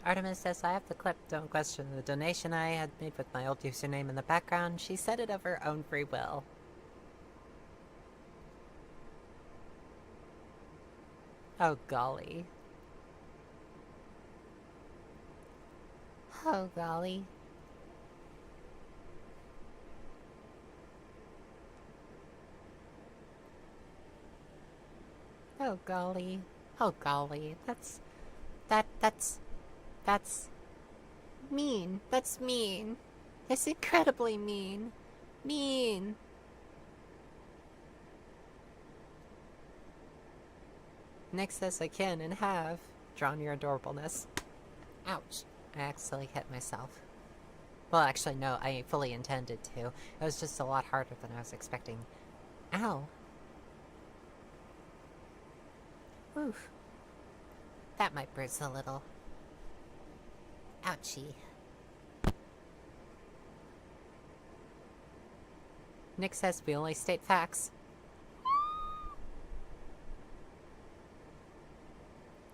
Artemis says, I have the clip, don't question the donation I had made with my old username in the background. She said it of her own free will. Oh, golly. Oh, golly. Oh, golly. Oh, golly. That's mean. That's mean. It's incredibly mean. Mean. Nick says I can and have drawn your adorableness. Ouch. I actually hit myself. Well, actually, no, I fully intended to. It was just a lot harder than I was expecting. Ow. Oof. That might bruise a little. Ouchie. Nick says we only state facts.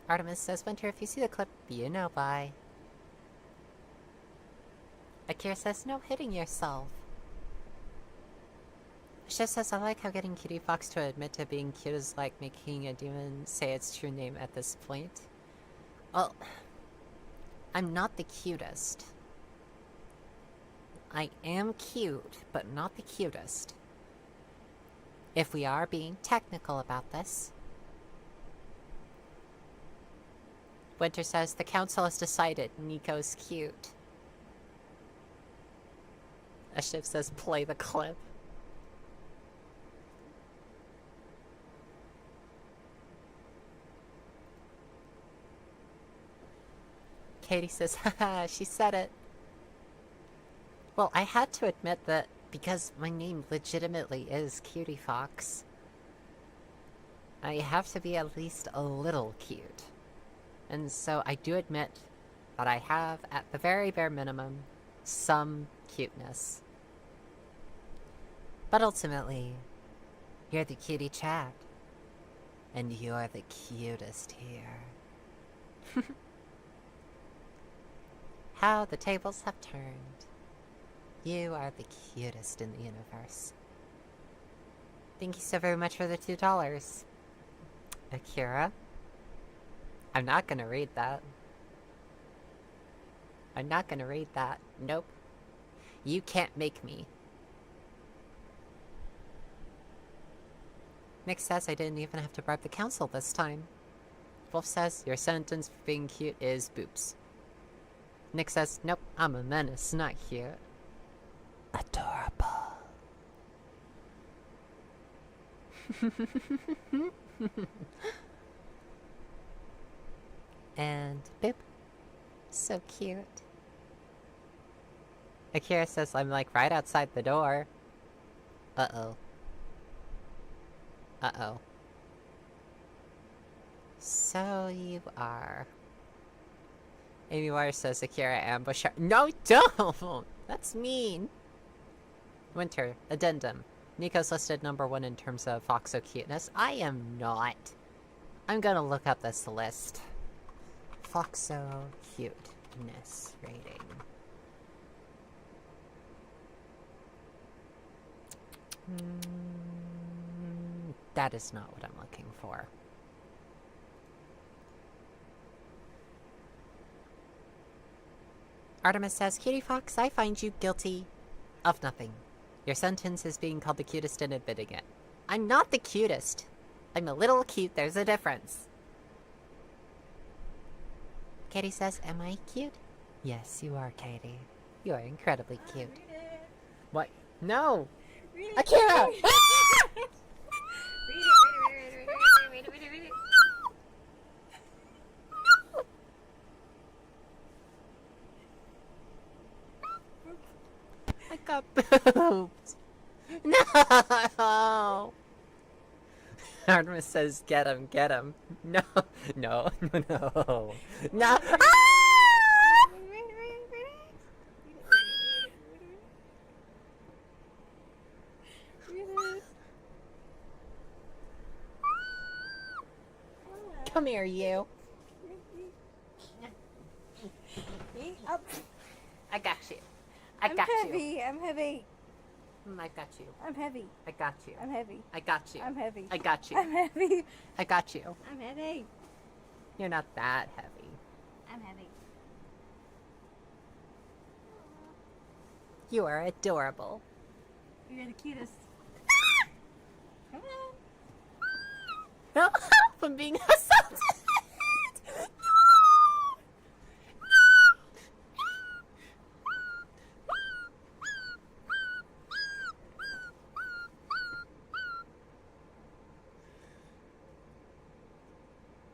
Artemis says, Winter, if you see the clip, you know why. Akira says, no hitting yourself. Shiv says, I like how getting Cutiefox to admit to being cute is like making a demon say its true name at this point. Well, I'm not the cutest. I am cute, but not the cutest. If we are being technical about this. Winter says, the council has decided Nico's cute. Shiv says, play the clip. Katie says, haha, she said it. Well, I had to admit that because my name legitimately is Cutiefox, I have to be at least a little cute. And so I do admit that I have, at the very bare minimum, some cuteness. But ultimately, you're the cutie chat. And you're the cutest here. How the tables have turned. You are the cutest in the universe. Thank you so very much for the $2. Akira? I'm not gonna read that. I'm not gonna read that. Nope. You can't make me. Nick says I didn't even have to bribe the council this time. Wolf says your sentence for being cute is boobs. Nick says, nope, I'm a menace, not cute. Adorable. And boop. So cute. Akira says I'm like right outside the door. Uh-oh. Uh-oh. So you are. Amy Wire says Akira ambush her. No, don't! That's mean. Winter. Addendum. Nico's listed #1 in terms of Foxo cuteness. I am not. I'm gonna look up this list. Foxo cuteness rating. That is not what I'm looking for. Artemis says, Cutiefox, I find you guilty of nothing. Your sentence is being called the cutest and admitting it. I'm not the cutest. I'm a little cute, there's a difference. Katie says, am I cute? Yes, you are, Katie. You are incredibly cute. What? No! Akira! Read it. I got boobs. No! Artemis says, get him, get him. No, no, no, no. No! Come here, you. Up. I got you. I got you. I'm heavy. I got you. I'm heavy. I got you. I'm heavy. I got you. I'm heavy. I got you. I'm heavy. I got you. I'm heavy. You're not that heavy. I'm heavy. You are adorable. You're the cutest. Come on. No, I'm being assaulted.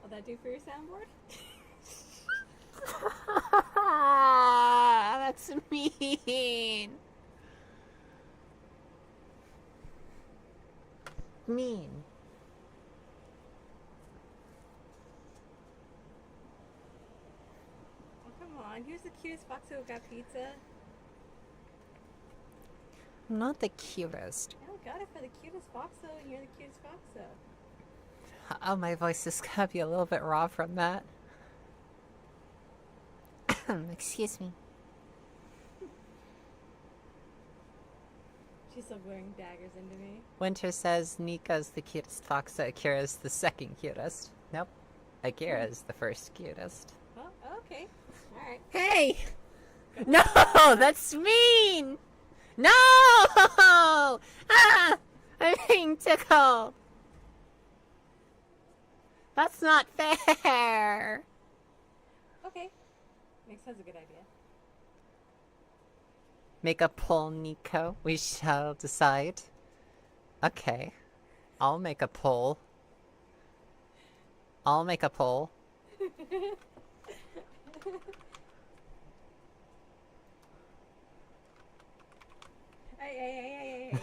Will that do for your soundboard? That's mean. Mean. Oh, come on. Here's the cutest fox who got pizza. I'm not the cutest. I got it for the cutest foxo, and you're the cutest foxo. Oh, my voice is gonna be a little bit raw from that. Excuse me. She's still wearing daggers into me. Winter says Nika's the cutest fox, so Akira's the second cutest. Nope. Akira's the first cutest. Oh, okay. Alright. Hey! No! That's mean! No! Ah! I'm being tickled! That's not fair! Okay. Makes sense, a good idea. Make a poll, Nico. We shall decide. Okay. I'll make a poll. I'll make a poll. Hey,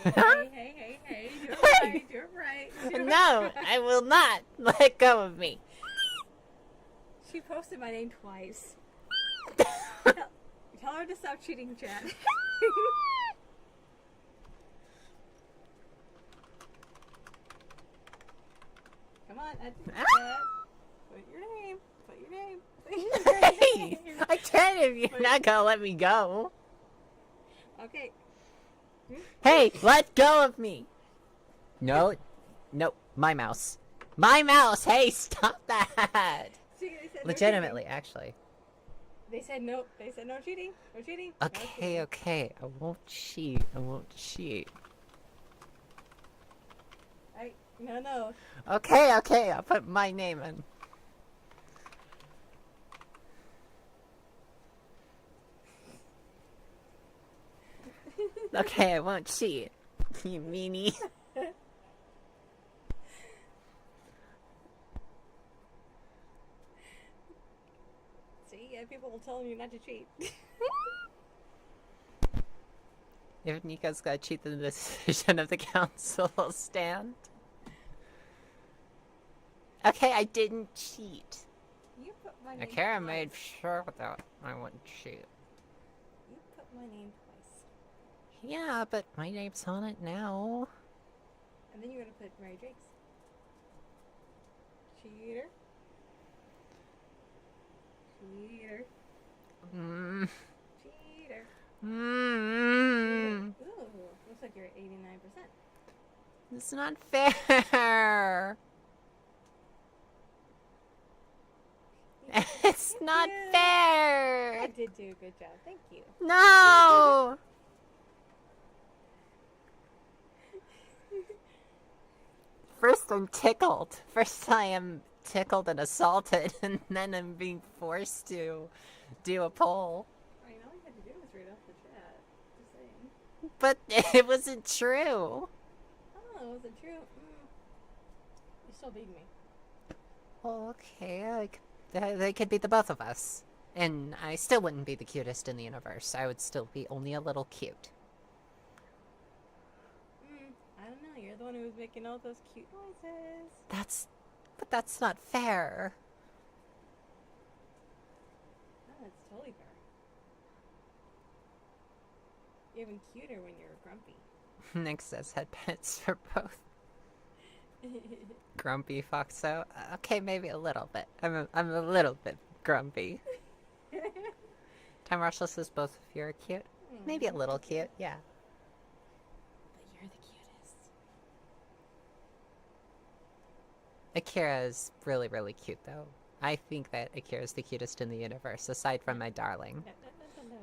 you're right. No, I will not. Let go of me. She posted my name twice. Tell her to stop cheating, chat. Come on, put your name. Put your name. Hey, I can't if you're not gonna let me go. Okay. Hey, let go of me. No, no, my mouse. My mouse. Hey, stop that. See, they said Legitimately, no actually. they said no. They said no cheating. No cheating. Okay, no cheating. okay. I won't cheat. I won't cheat. Alright, No. Okay, okay, I'll put my name in. Okay, I won't cheat. You meanie. See, people will tell you not to cheat. If Nico's gonna cheat, the decision of the council will stand. Okay, I didn't cheat. You put my name Okay, I twice. made sure that I wouldn't cheat. You put my name twice. Yeah, but my name's on it now. And then you're gonna put Mary Drake's. Cheater. Cheater. Cheater. Ooh, looks like you're at 89%. It's not fair. It's not fair. I did do a good job. Thank you. No. First I'm tickled. First I am tickled and assaulted, and then I'm being forced to do a poll. I mean, all you had to do was read off the chat. Just saying. But it wasn't true. Oh, was it true? You still beat me. Okay, they could be the both of us. And I still wouldn't be the cutest in the universe. I would still be only a little cute. I don't know. You're the one who was making all those cute noises. But that's not fair. No, that's totally fair. You're even cuter when you're grumpy. Nick says headpets for both. Grumpy Foxo. Okay, maybe a little bit. I'm a little bit grumpy. Time Marshall says both of you are cute. Maybe a little cute, yeah. But you're the cutest. Akira is really, really cute, though. I think that Akira is the cutest in the universe, aside from my darling. No.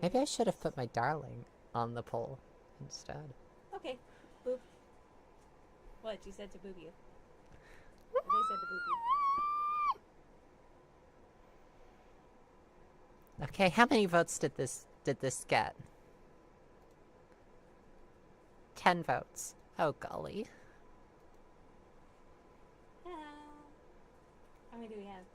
Maybe I should have put my darling on the poll instead. Okay. Boop. What? You said to boob you. Or they said to boop you. Okay, how many votes did this get? 10 votes. Oh golly. How many do we have?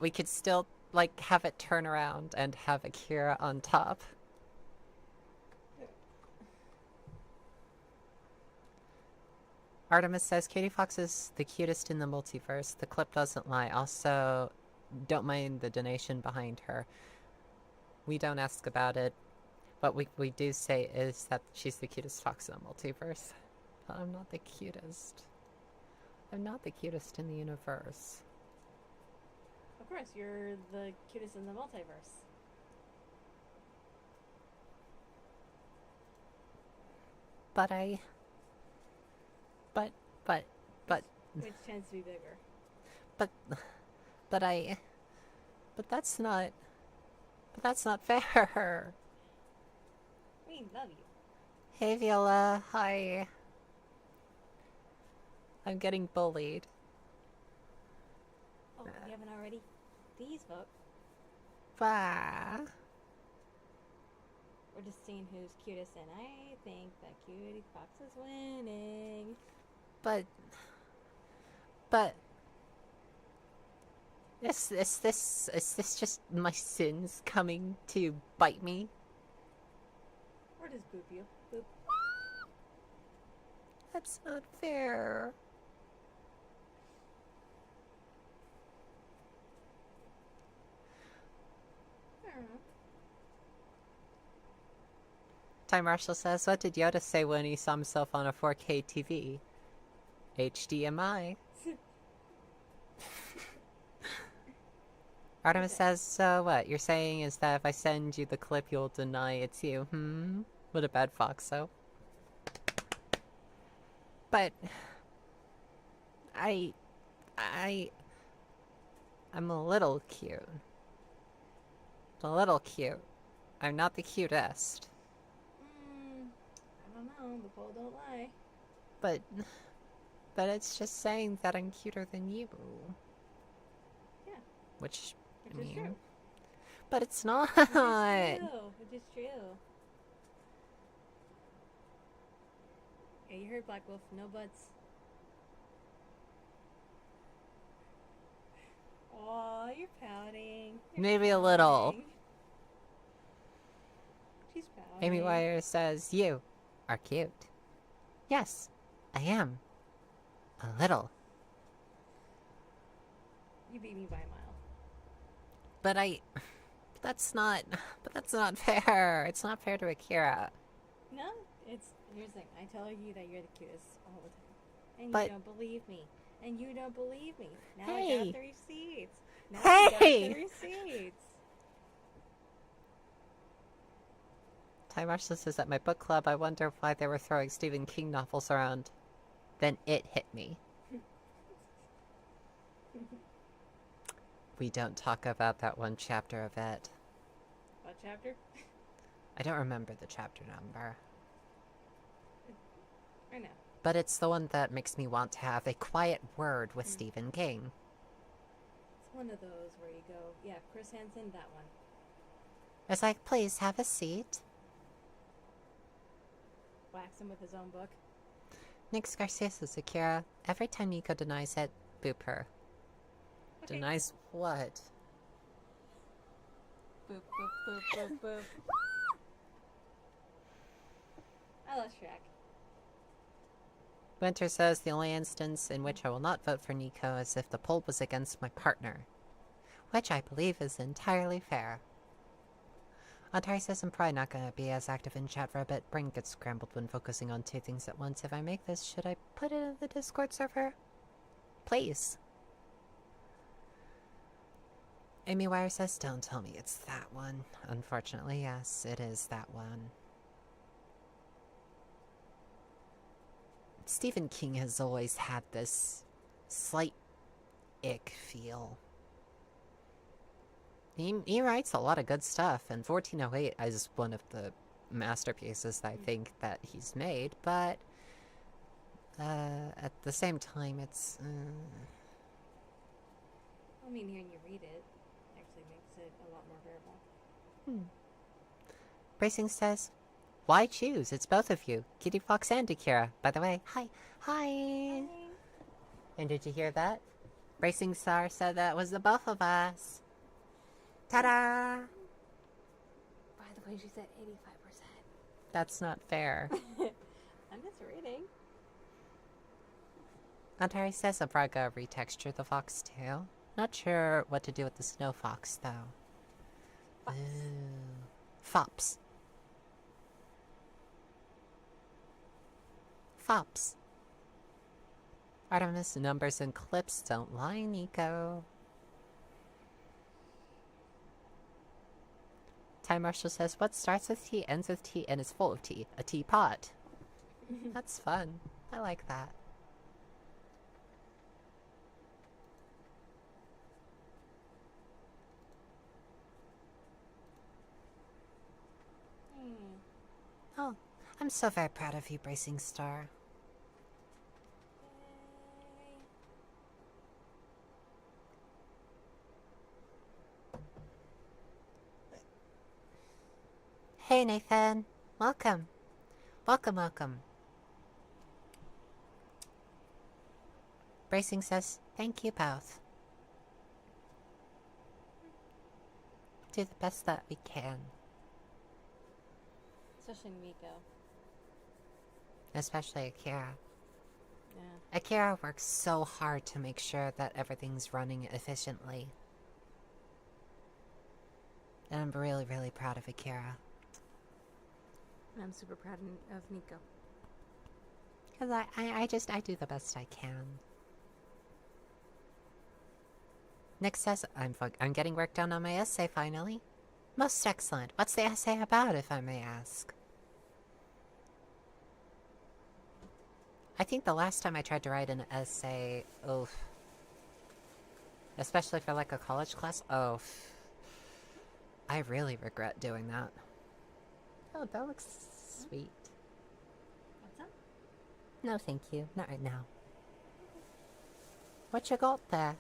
We could still like have it turn around and have Akira on top. Artemis says Cutiefox is the cutest in the multiverse. The clip doesn't lie. Also, don't mind the donation behind her. We don't ask about it. What we do say is that she's the cutest fox in the multiverse. But I'm not the cutest. I'm not the cutest in the universe. Of course, you're the cutest in the multiverse. But Which tends to be bigger. But that's not fair. We love you. Hey Viola, hi. I'm getting bullied. Oh, you haven't already? Please vote. Bah. We're just seeing who's cutest, and I think that Cutiefox is winning. But is this just my sins coming to bite me? Or just boop you. Boop. That's not fair. I don't know. Time Marshall says, what did Yoda say when he saw himself on a 4K TV? HDMI. Artemis says, so what? You're saying is that if I send you the clip, you'll deny it's you? What a bad fox, so. But I'm a little cute. A little cute. I'm not the cutest. I don't know. The poll don't lie. But But it's just saying that I'm cuter than you. Yeah. Which I Which is mean, true. but it's not. Which is true. Which is true. Yeah, you heard Black Wolf. No buts. Aw, you're pouting. You're Maybe a little. pouting. She's pouting. Amy Wire says, "You are cute." Yes, I am. A little. You beat me by a mile. But that's not fair. It's not fair to Akira. No, here's the thing. I tell you that you're the cutest all the time. And But- you don't believe me. And you don't believe me. Now I Hey. got the receipts. Now I Hey. got the receipts. Ty Marshall says at my book club, I wonder why they were throwing Stephen King novels around. Then it hit me. We don't talk about that one chapter of it. What chapter? I don't remember the chapter number. I know. But it's the one that makes me want to have a quiet word with Stephen King. It's one of those where you go, yeah, Chris Hansen, that one. It's like, please have a seat. Wax him with his own book. Nick Garcia says, Akira, every time Nico denies it, boop her. Okay. Denies what? Boop, boop, boop, boop, boop. I lost track. Winter says the only instance in which I will not vote for Nico is if the poll was against my partner, which I believe is entirely fair. Antari says I'm probably not going to be as active in chat for a bit. Brain gets scrambled when focusing on two things at once. If I make this, should I put it in the Discord server? Please. Amy Wire says, don't tell me it's that one. Unfortunately, yes, it is that one. Stephen King has always had this slight ick feel. He writes a lot of good stuff, and 1408 is one of the masterpieces that I think that he's made, but at the same time, it's... I mean, hearing you read it actually makes it a lot more bearable. Bracing says, why choose? It's both of you. Cutiefox and Akira. By the way, hi. Hi. And did you hear that? Bracing Star said that was the both of us. Ta-da! By the way, she said 85%. That's not fair. I'm just reading. Antari says Abraga retexture the fox too. Not sure what to do with the snow fox, though. Fox. Ooh. Fops. Fops. Artemis, numbers and clips don't lie, Nico. Time Marshall says, what starts with tea, ends with tea, and is full of tea? A teapot. That's fun. I like that. Oh, I'm so very proud of you, Bracing Star. Hey, Nathan. Welcome. Welcome, welcome. Bracing says, thank you both. Do the best that we can. Especially Miko. Especially Akira. Yeah. Akira works so hard to make sure that everything's running efficiently. And I'm really, really proud of Akira. I'm super proud of Nico. Because I do the best I can. Nick says, I'm getting work done on my essay finally. Most excellent. What's the essay about, if I may ask? I think the last time I tried to write an essay, especially for like a college class, I really regret doing that. Oh, that looks sweet. What's up? No, thank you. Not right now. What you got there?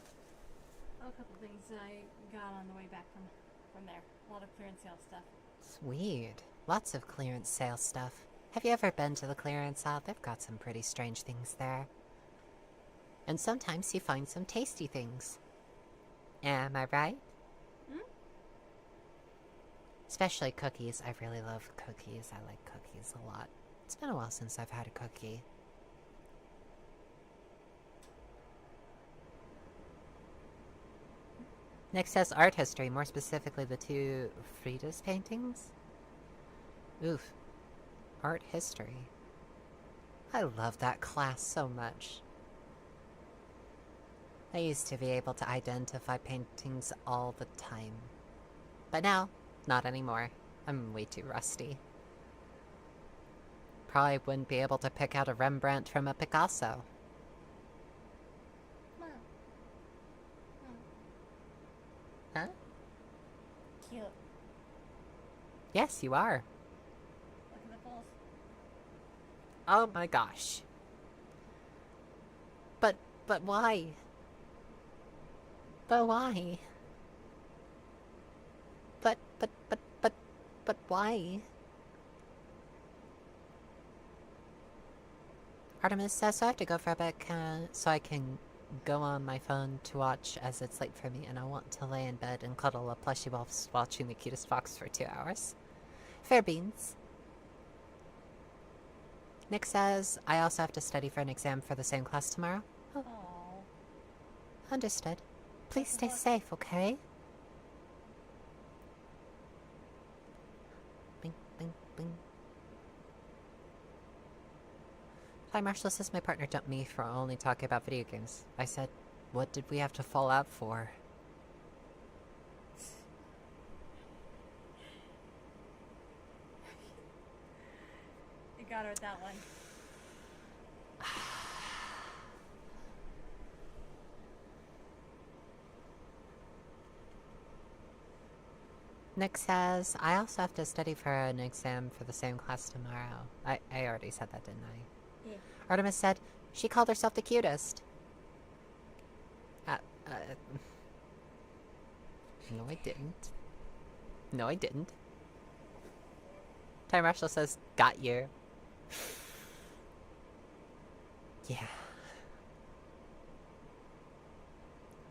Oh, a couple things I got on the way back from there. A lot of clearance sale stuff. Sweet. Lots of clearance sale stuff. Have you ever been to the clearance aisle? They've got some pretty strange things there. And sometimes you find some tasty things. Am I right? Hmm? Especially cookies. I really love cookies. I like cookies a lot. It's been a while since I've had a cookie. Next says art history, more specifically the two Frida's paintings. Oof. Art history. I love that class so much. I used to be able to identify paintings all the time. But now, not anymore. I'm way too rusty. Probably wouldn't be able to pick out a Rembrandt from a Picasso. Wow. Huh? Cute. Yes, you are. Look at the poles. Oh my gosh. But why? But why? But why? Artemis says so I have to go for a bit, so I can go on my phone to watch as it's late for me and I want to lay in bed and cuddle a plushie while watching the cutest fox for 2 hours. Fair beans. Nick says I also have to study for an exam for the same class tomorrow. Oh. Understood. Please stay safe, okay? Bing, bing, bing. Hi, Marshall says my partner dumped me for only talking about video games. I said, what did we have to fall out for? You got her with that one. Nick says, I also have to study for an exam for the same class tomorrow. I already said that, didn't I? Yeah. Artemis said, she called herself the cutest. No, I didn't. No, I didn't. Time Marshall says, got you. Yeah.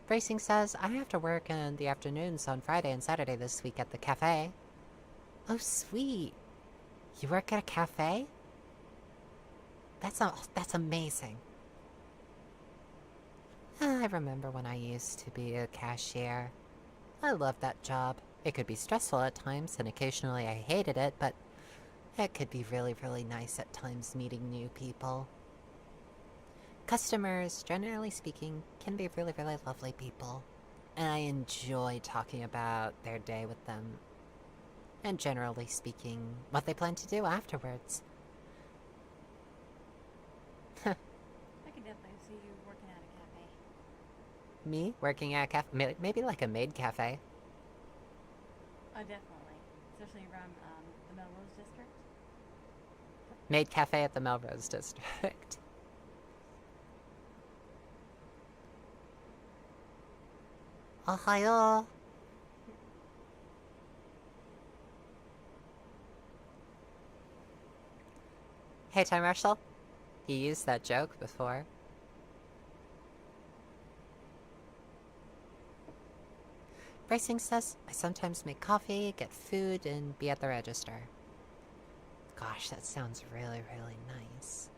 Bracing says, I have to work in the afternoons on Friday and Saturday this week at the cafe. Oh, sweet. You work at a cafe? That's amazing. I remember when I used to be a cashier. I loved that job. It could be stressful at times, and occasionally I hated it, but it could be really, really nice at times meeting new people. Customers, generally speaking, can be really, really lovely people. And I enjoy talking about their day with them. And generally speaking, what they plan to do afterwards. I can definitely see you working at a cafe. Me? Working at a cafe? Maybe like a maid cafe. Oh, definitely. Especially around the Melrose District. Maid cafe at the Melrose District. Ohio. Hey, Time Marshall. You used that joke before. Bracing says, I sometimes make coffee, get food, and be at the register. Gosh, that sounds really, really nice.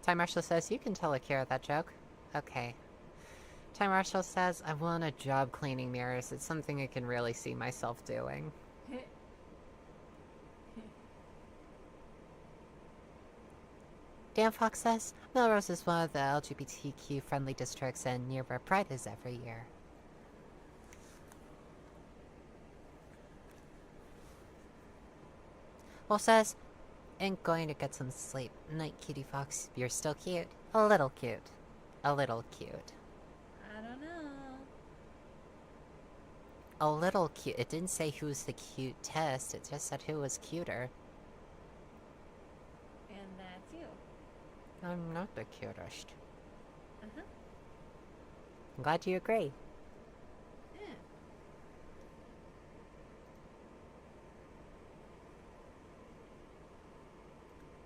Time Marshall says, you can tell Akira that joke. Okay. Time Marshall says, I want a job cleaning mirrors. It's something I can really see myself doing. Dan Fox says, Melrose is one of the LGBTQ-friendly districts and near where Pride is every year. Wolf says, ain't going to get some sleep. Night, Cutiefox. You're still cute. A little cute. A little cute. I don't know. A little cute. It didn't say who's the cutest. It just said who was cuter. I'm not the cutest. Uh-huh. I'm glad you agree. Yeah.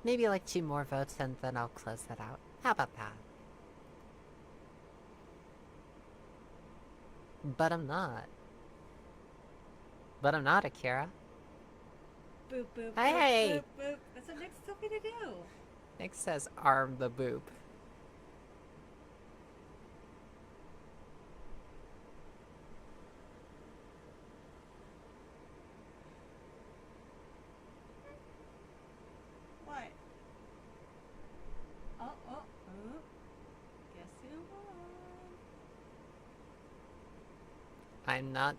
Maybe like 2 more votes and then I'll close it out. How about that? But I'm not. But I'm not, Akira. Boop, boop, Hey! boop, boop, boop. That's what Nick's told me to do. Nick says arm the boop. What? Oh, oh, oh. Guess who won? I'm not...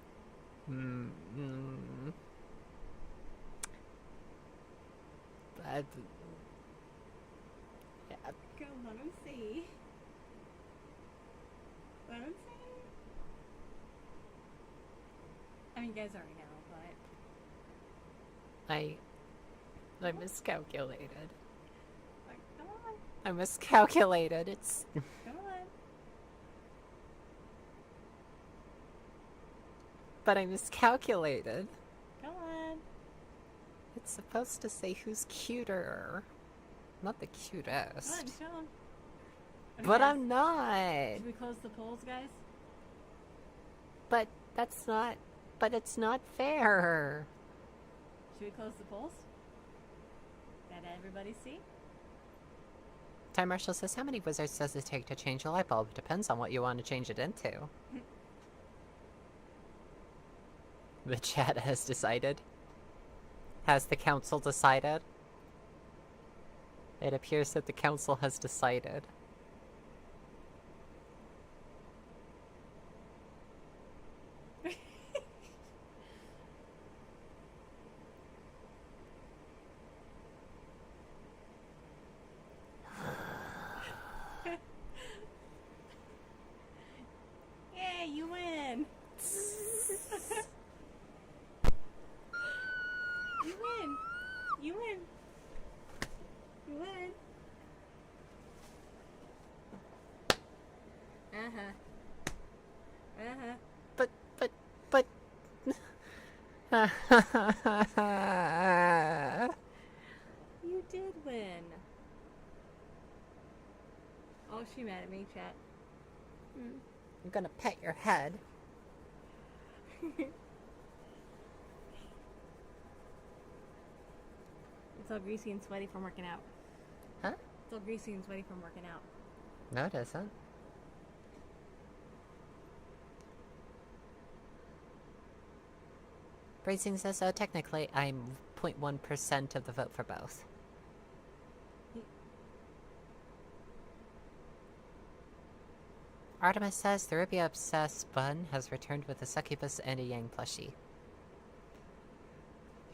But... Yeah, Go, let him see. Let him see. I mean, you guys already know, but... I miscalculated. Like, come on. I miscalculated. It's... Come on. But I miscalculated. Come on. It's supposed to say who's cuter. Not the Come cutest. on, show him. But I'm not. Should we close the polls, guys? But that's not... But it's not fair. Should we close the polls? Let everybody see? Time Marshall says, how many wizards does it take to change a light bulb? Depends on what you want to change it into. The chat has decided. Has the council decided? It appears that the council has decided. Yay, you win! You win! You win! You win! Uh-huh. Uh-huh. But... You did win. Oh, she mad at me, chat. I'm gonna pet your head. It's all greasy and sweaty from working out. Huh? It's all greasy and sweaty from working out. No, it isn't. Bracing says, so technically I'm 0.1% of the vote for both. Artemis says, the Ruby Obsessed Bun has returned with a succubus and a Yang plushie.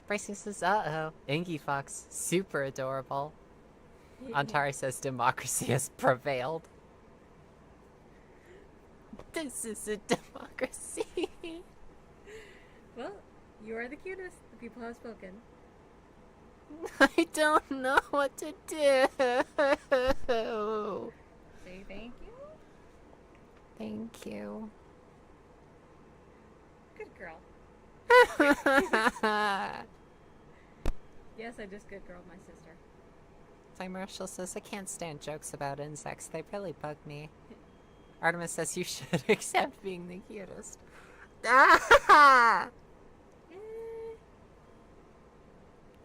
Bracing says, uh-oh, Cutiefox, super adorable. Antari says, democracy has prevailed. This is a democracy. Well, you are the cutest. The people have spoken. I don't know what to do. Say thank you. Thank you. Good girl. Yes, I just good girled my sister. Time Marshall says, I can't stand jokes about insects. They really bug me. Artemis says, you should accept being the cutest. Ah!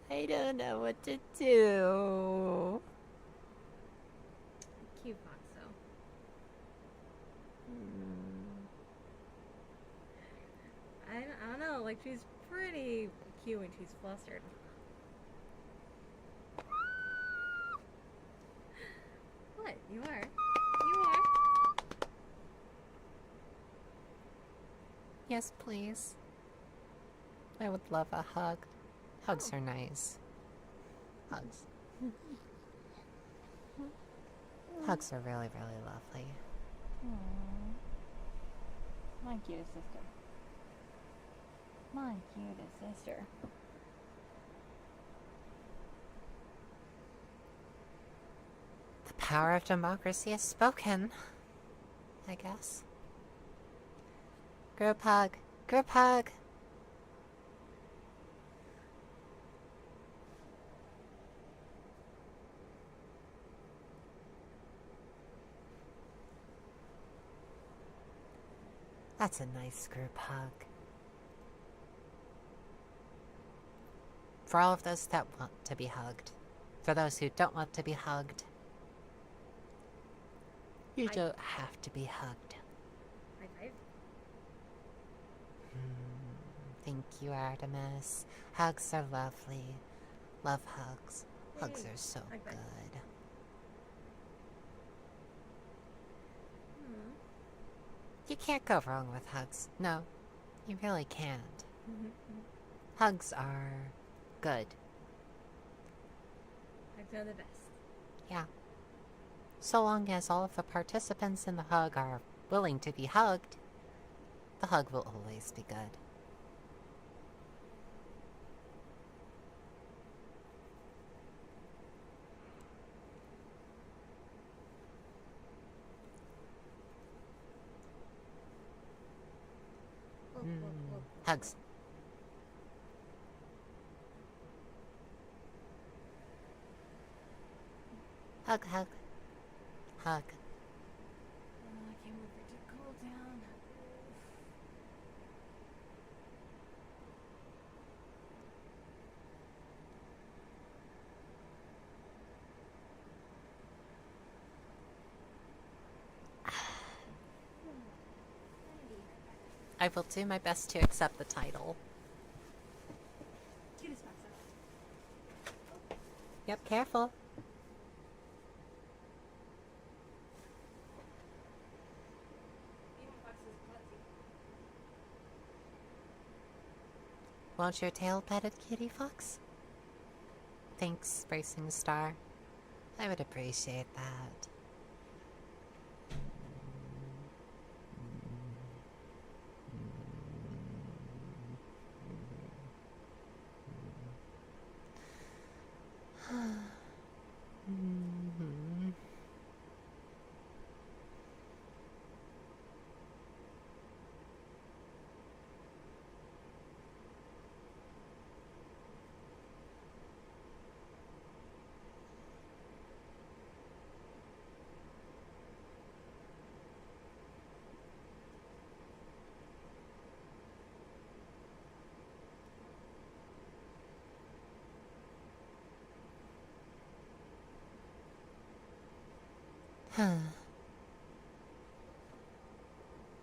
I don't know what to do. Cute fox, though. I don't know. Like, she's pretty cute when she's flustered. What? You are. You are. Yes, please. I would love a hug. Hugs are nice. Hugs. Hugs are really, really lovely. My cutest sister. My cutest sister. The power of democracy is spoken, I guess. Group hug. Group hug. That's a nice group hug. For all of those that want to be hugged. For those who don't want to be hugged. You don't have to be hugged. High five. Thank you, Artemis. Hugs are lovely. Love hugs. Yay. Hugs are so High five. good. You can't go wrong with hugs. No, you really can't. Hugs are good. Hugs are the best. Yeah. So long as all of the participants in the hug are willing to be hugged, the hug will always be good. Hugs. Hug, hug. Hug. Oh, I can't wait for it to cool down. I will do my best to accept the title. Cutiefox. Yep, careful. Want your tail petted, Cutiefox? Thanks, Racing Star. I would appreciate that.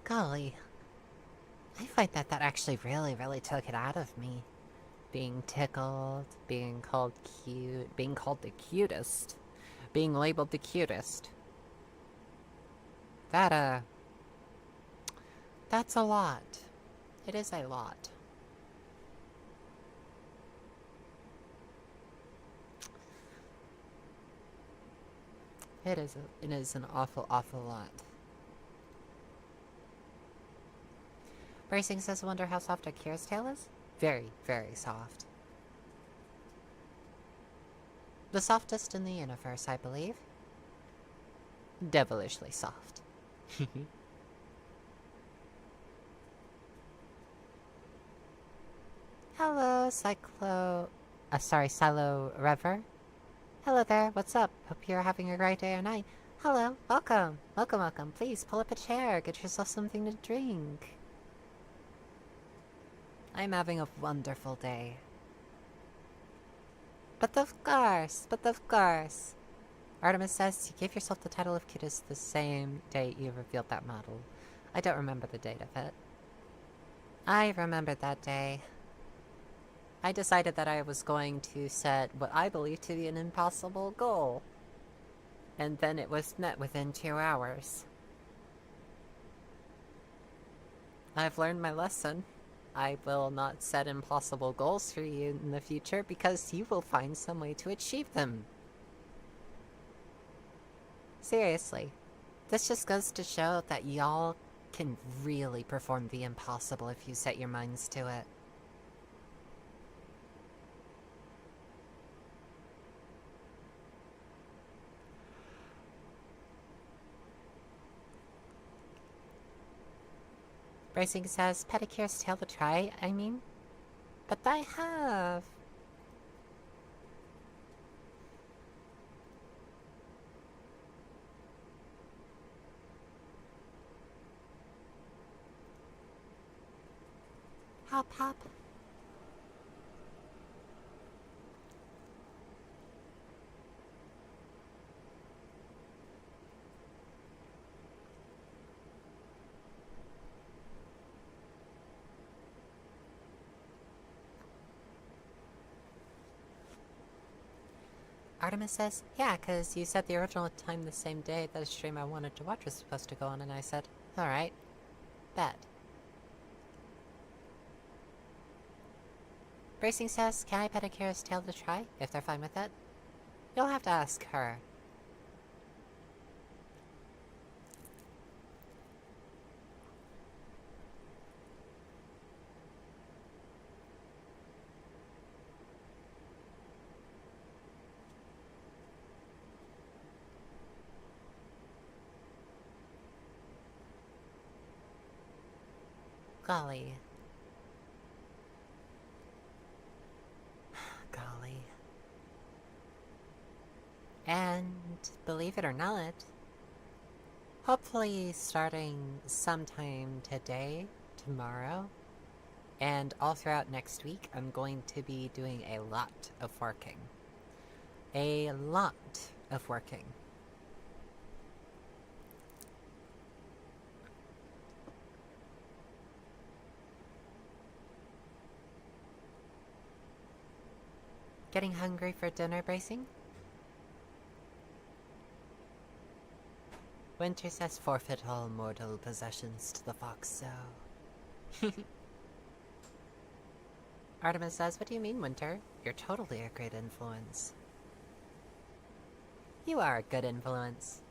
Golly. I find that actually really took it out of me. Being tickled, being called cute, being called the cutest, being labeled the cutest. That's a lot. It is a lot. It is an awful lot. Bracing says, wonder how soft Akira's tail is? Very soft. The softest in the universe, I believe. Devilishly soft. Hello, Silo Rever. Hello there, what's up? Hope you're having a great day or night. Hello, welcome. Welcome. Please pull up a chair, get yourself something to drink. I'm having a wonderful day. But of course. Artemis says you gave yourself the title of cutest the same day you revealed that model. I don't remember the date of it. I remembered that day. I decided that I was going to set what I believe to be an impossible goal. And then it was met within 2 hours. I've learned my lesson. I will not set impossible goals for you in the future because you will find some way to achieve them. Seriously. This just goes to show that y'all can really perform the impossible if you set your minds to it. Bracing says, pedicures tail to try, I mean. But I have. Hop, hop. Artemis says, yeah, because you said the original time the same day that a stream I wanted to watch was supposed to go on, and I said, alright, bet. Bracing says, can I pet Akira's tail to try, if they're fine with it? You'll have to ask her. Golly. Golly. And believe it or not, hopefully starting sometime today, tomorrow, and all throughout next week, I'm going to be doing a lot of working. A lot of working. Getting hungry for dinner, Bracing? Winter says forfeit all mortal possessions to the fox, so... Artemis says, what do you mean, Winter? You're totally a great influence. You are a good influence.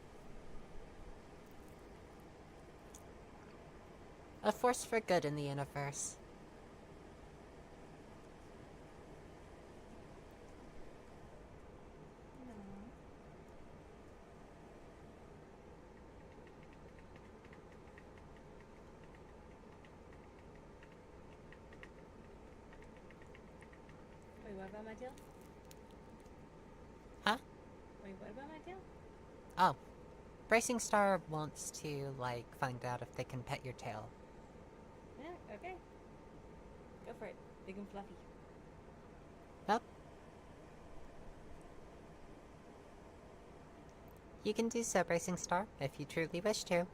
A force for good in the universe. Wait, what about my tail? Huh? Wait, what about my tail? Oh. Bracing Star wants to, like, find out if they can pet your tail. Yeah, okay. Go for it. Big and fluffy. Well. You can do so, Bracing Star, if you truly wish to.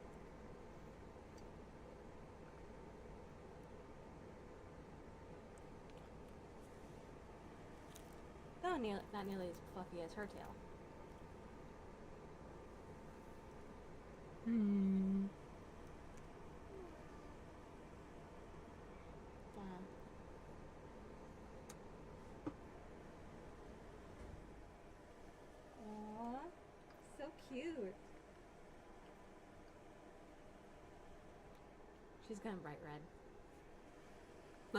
Oh, not nearly as fluffy as her tail. Hmm. Aww, so cute. She's gone bright red.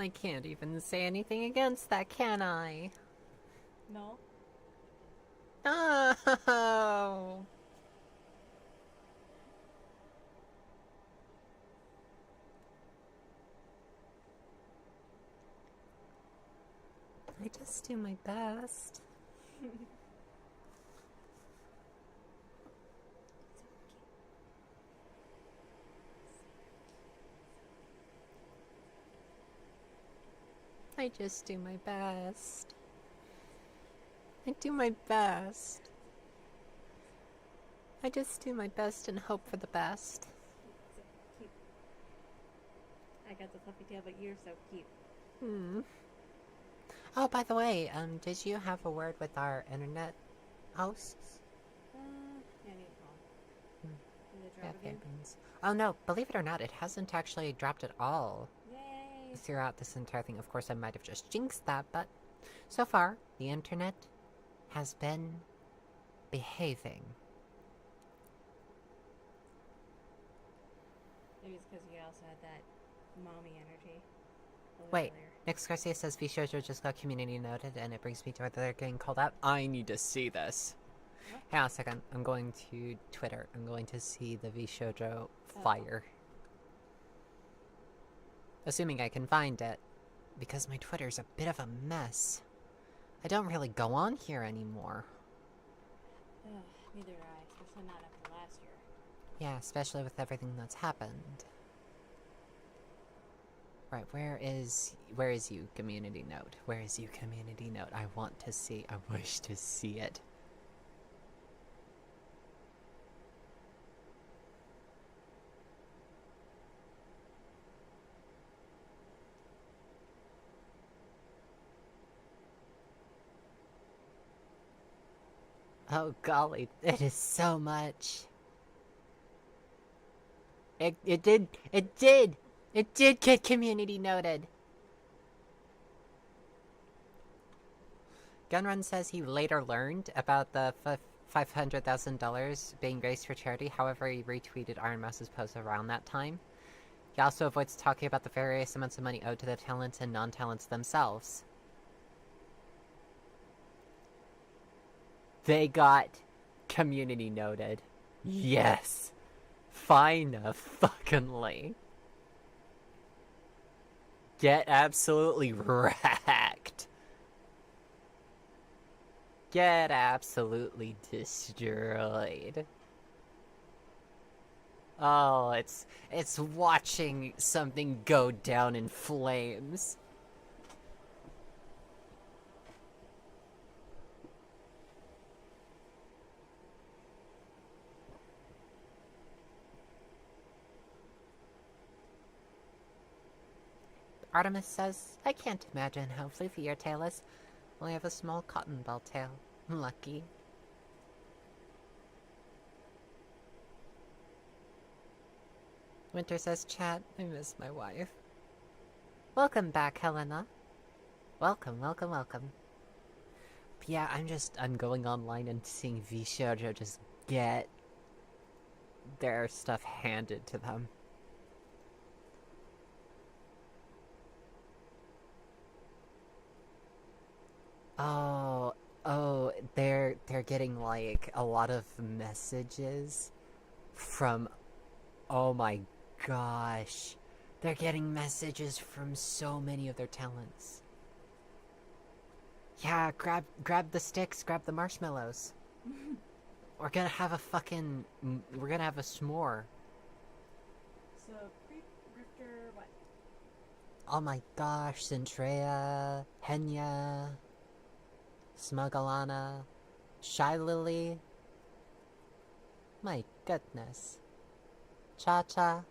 I can't even say anything against that, can I? No? Oh! I just do my best. I just do my best. I do my best. I just do my best and hope for the best. So cute. I got the fluffy tail, but you're so cute. Hmm. Oh, by the way, did you have a word with our internet hosts? Yeah, I need to call. Did it Yeah, drop again? Fairbanks. Oh no, believe it or not, it hasn't actually dropped at all Yay! throughout this entire thing. Of course, I might have just jinxed that, but so far, the internet has been behaving. Maybe it's because you also had that mommy energy. A little Wait, earlier. Nix Garcia says VShojo just got community noted, and it brings me to where they're getting called out. I need to see this. What? Hang on a second. I'm going to Twitter. I'm going to see the VShojo fire. Assuming I can find it. Because my Twitter's a bit of a mess. I don't really go on here anymore. Ugh, neither do I, especially not after last year. Yeah, especially with everything that's happened. Right, where is you, community note? Where is you, community note? I wish to see it. Oh golly, it is so much. It did get community noted. Gunrun says he later learned about the $500,000 being raised for charity, however he retweeted Iron Mouse's post around that time. He also avoids talking about the various amounts of money owed to the talents and non-talents themselves. They got community noted. Yes! Fine-a-fucking-ly. Get absolutely wrecked. Get absolutely destroyed. Oh, it's watching something go down in flames. Artemis says, I can't imagine how floofy your tail is. Only have a small cotton ball tail. Lucky. Winter says, chat, I miss my wife. Welcome back, Helena. Welcome, welcome, welcome. But yeah, I'm going online and seeing V-Shoujo just get their stuff handed to them. Oh, they're getting like a lot of messages from, oh my gosh, they're getting messages from so many of their talents. Yeah, grab the sticks, grab the marshmallows. We're gonna have a s'more. So, Grifter, what? Oh my gosh, Centrea, Henya, Smugalana, Shy Lily. My goodness. Cha-Cha.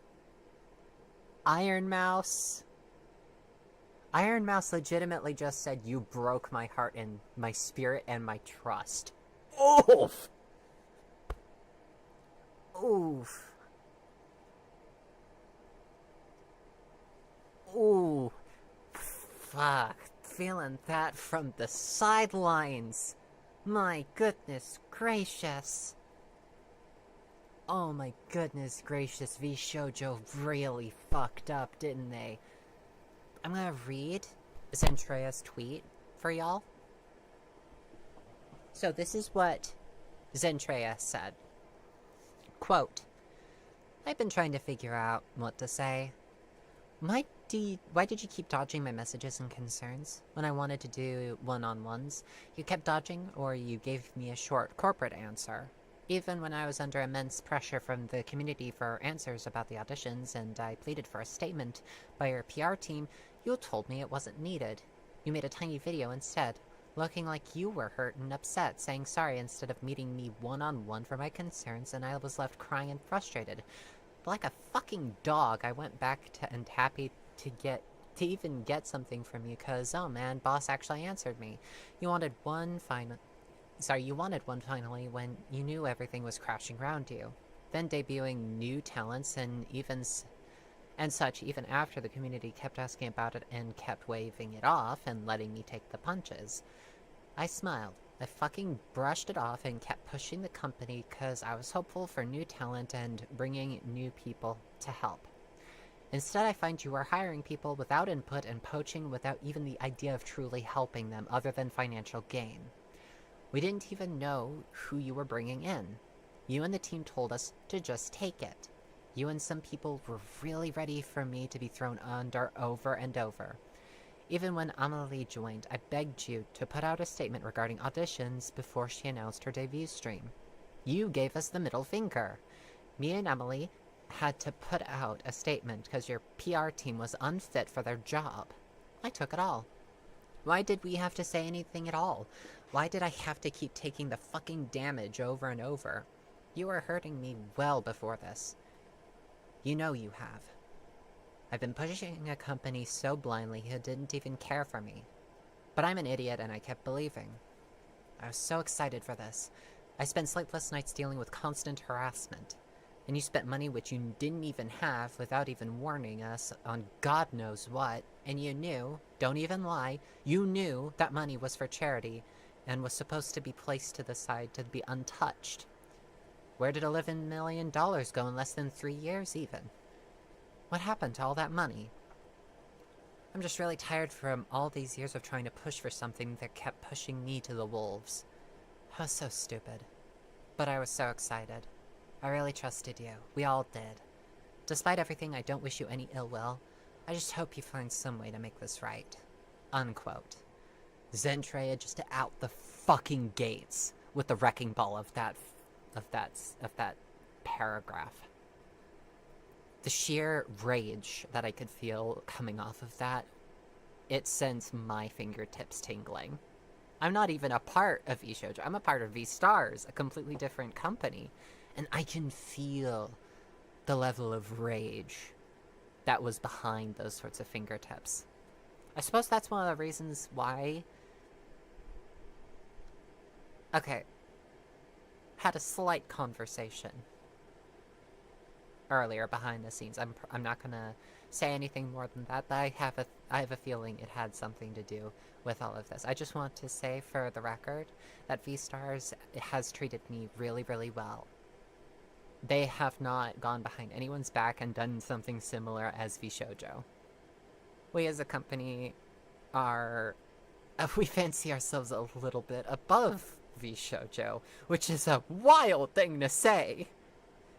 Iron Mouse. Iron Mouse legitimately just said, you broke my heart and my spirit and my trust. Oof! Oof. Ooh. Fuck. Feeling that from the sidelines. My goodness gracious. Oh my goodness gracious, V-Shoujo really fucked up, didn't they? I'm gonna read Zentrea's tweet for y'all. So this is what Zentrea said. Quote, I've been trying to figure out what to say. Why did you keep dodging my messages and concerns? When I wanted to do one-on-ones, you kept dodging, or you gave me a short corporate answer. Even when I was under immense pressure from the community for answers about the auditions and I pleaded for a statement by your PR team, you told me it wasn't needed. You made a tiny video instead, looking like you were hurt and upset, saying sorry instead of meeting me one-on-one for my concerns, and I was left crying and frustrated. But like a fucking dog, I went back and happy to even get something from you, cause, oh man, boss actually answered me. You wanted one finally when you knew everything was crashing around you. Then debuting new talents and such even after the community kept asking about it and kept waving it off and letting me take the punches. I smiled. I fucking brushed it off and kept pushing the company cause I was hopeful for new talent and bringing new people to help. Instead, I find you are hiring people without input and poaching without even the idea of truly helping them other than financial gain. We didn't even know who you were bringing in. You and the team told us to just take it. You and some people were really ready for me to be thrown under over and over. Even when Amelie joined, I begged you to put out a statement regarding auditions before she announced her debut stream. You gave us the middle finger. Me and Emily had to put out a statement because your PR team was unfit for their job. I took it all. Why did we have to say anything at all? Why did I have to keep taking the fucking damage over and over? You were hurting me well before this. You know you have. I've been pushing a company so blindly who didn't even care for me. But I'm an idiot and I kept believing. I was so excited for this. I spent sleepless nights dealing with constant harassment. And you spent money which you didn't even have without even warning us on God knows what. And you knew, don't even lie, you knew that money was for charity and was supposed to be placed to the side to be untouched. Where did $11 million go in less than 3 years even? What happened to all that money? I'm just really tired from all these years of trying to push for something that kept pushing me to the wolves. I was so stupid. But I was so excited. I really trusted you. We all did. Despite everything, I don't wish you any ill will. I just hope you find some way to make this right. Unquote. Zentrea just out the fucking gates with the wrecking ball of that paragraph. The sheer rage that I could feel coming off of that, it sends my fingertips tingling. I'm not even a part of VShoujo. I'm a part of V-Stars, a completely different company. And I can feel the level of rage that was behind those sorts of fingertips. I suppose that's one of the reasons why... Okay. Had a slight conversation earlier behind the scenes. I'm not gonna say anything more than that, but I have a feeling it had something to do with all of this. I just want to say for the record that V-Stars has treated me really, really well. They have not gone behind anyone's back and done something similar as VShoujo. We as a company are... we fancy ourselves a little bit above VShoujo, which is a wild thing to say.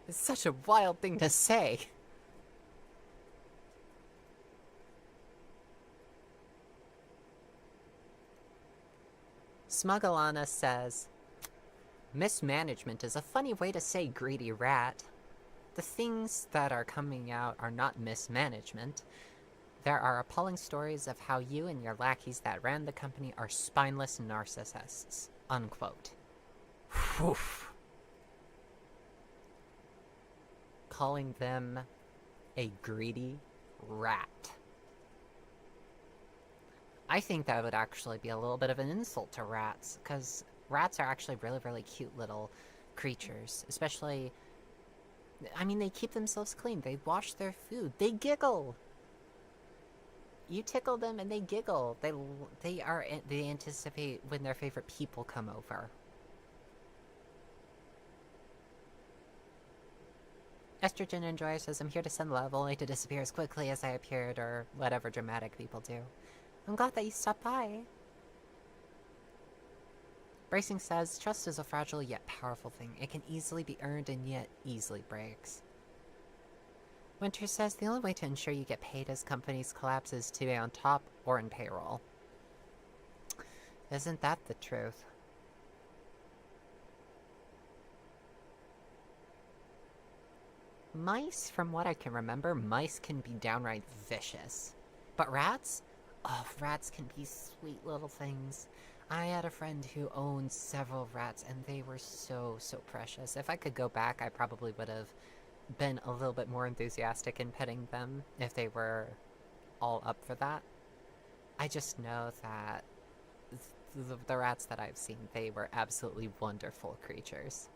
It's such a wild thing to say. Smugalana says, mismanagement is a funny way to say greedy rat. The things that are coming out are not mismanagement. There are appalling stories of how you and your lackeys that ran the company are spineless narcissists. Unquote. Whew. Calling them a greedy rat. I think that would actually be a little bit of an insult to rats, because rats are actually really, really cute little creatures. Especially, I mean, they keep themselves clean. They wash their food. They giggle. You tickle them and they giggle. They anticipate when their favorite people come over. Estrogen Enjoyer says, I'm here to send love, only to disappear as quickly as I appeared, or whatever dramatic people do. I'm glad that you stopped by. Bracing says, trust is a fragile yet powerful thing. It can easily be earned and yet easily breaks. Winter says, the only way to ensure you get paid as companies collapse is to be on top or in payroll. Isn't that the truth? Mice, from what I can remember, mice can be downright vicious. But rats? Oh, rats can be sweet little things. I had a friend who owned several rats, and they were so, so precious. If I could go back, I probably would have been a little bit more enthusiastic in petting them if they were all up for that. I just know that the rats that I've seen, they were absolutely wonderful creatures.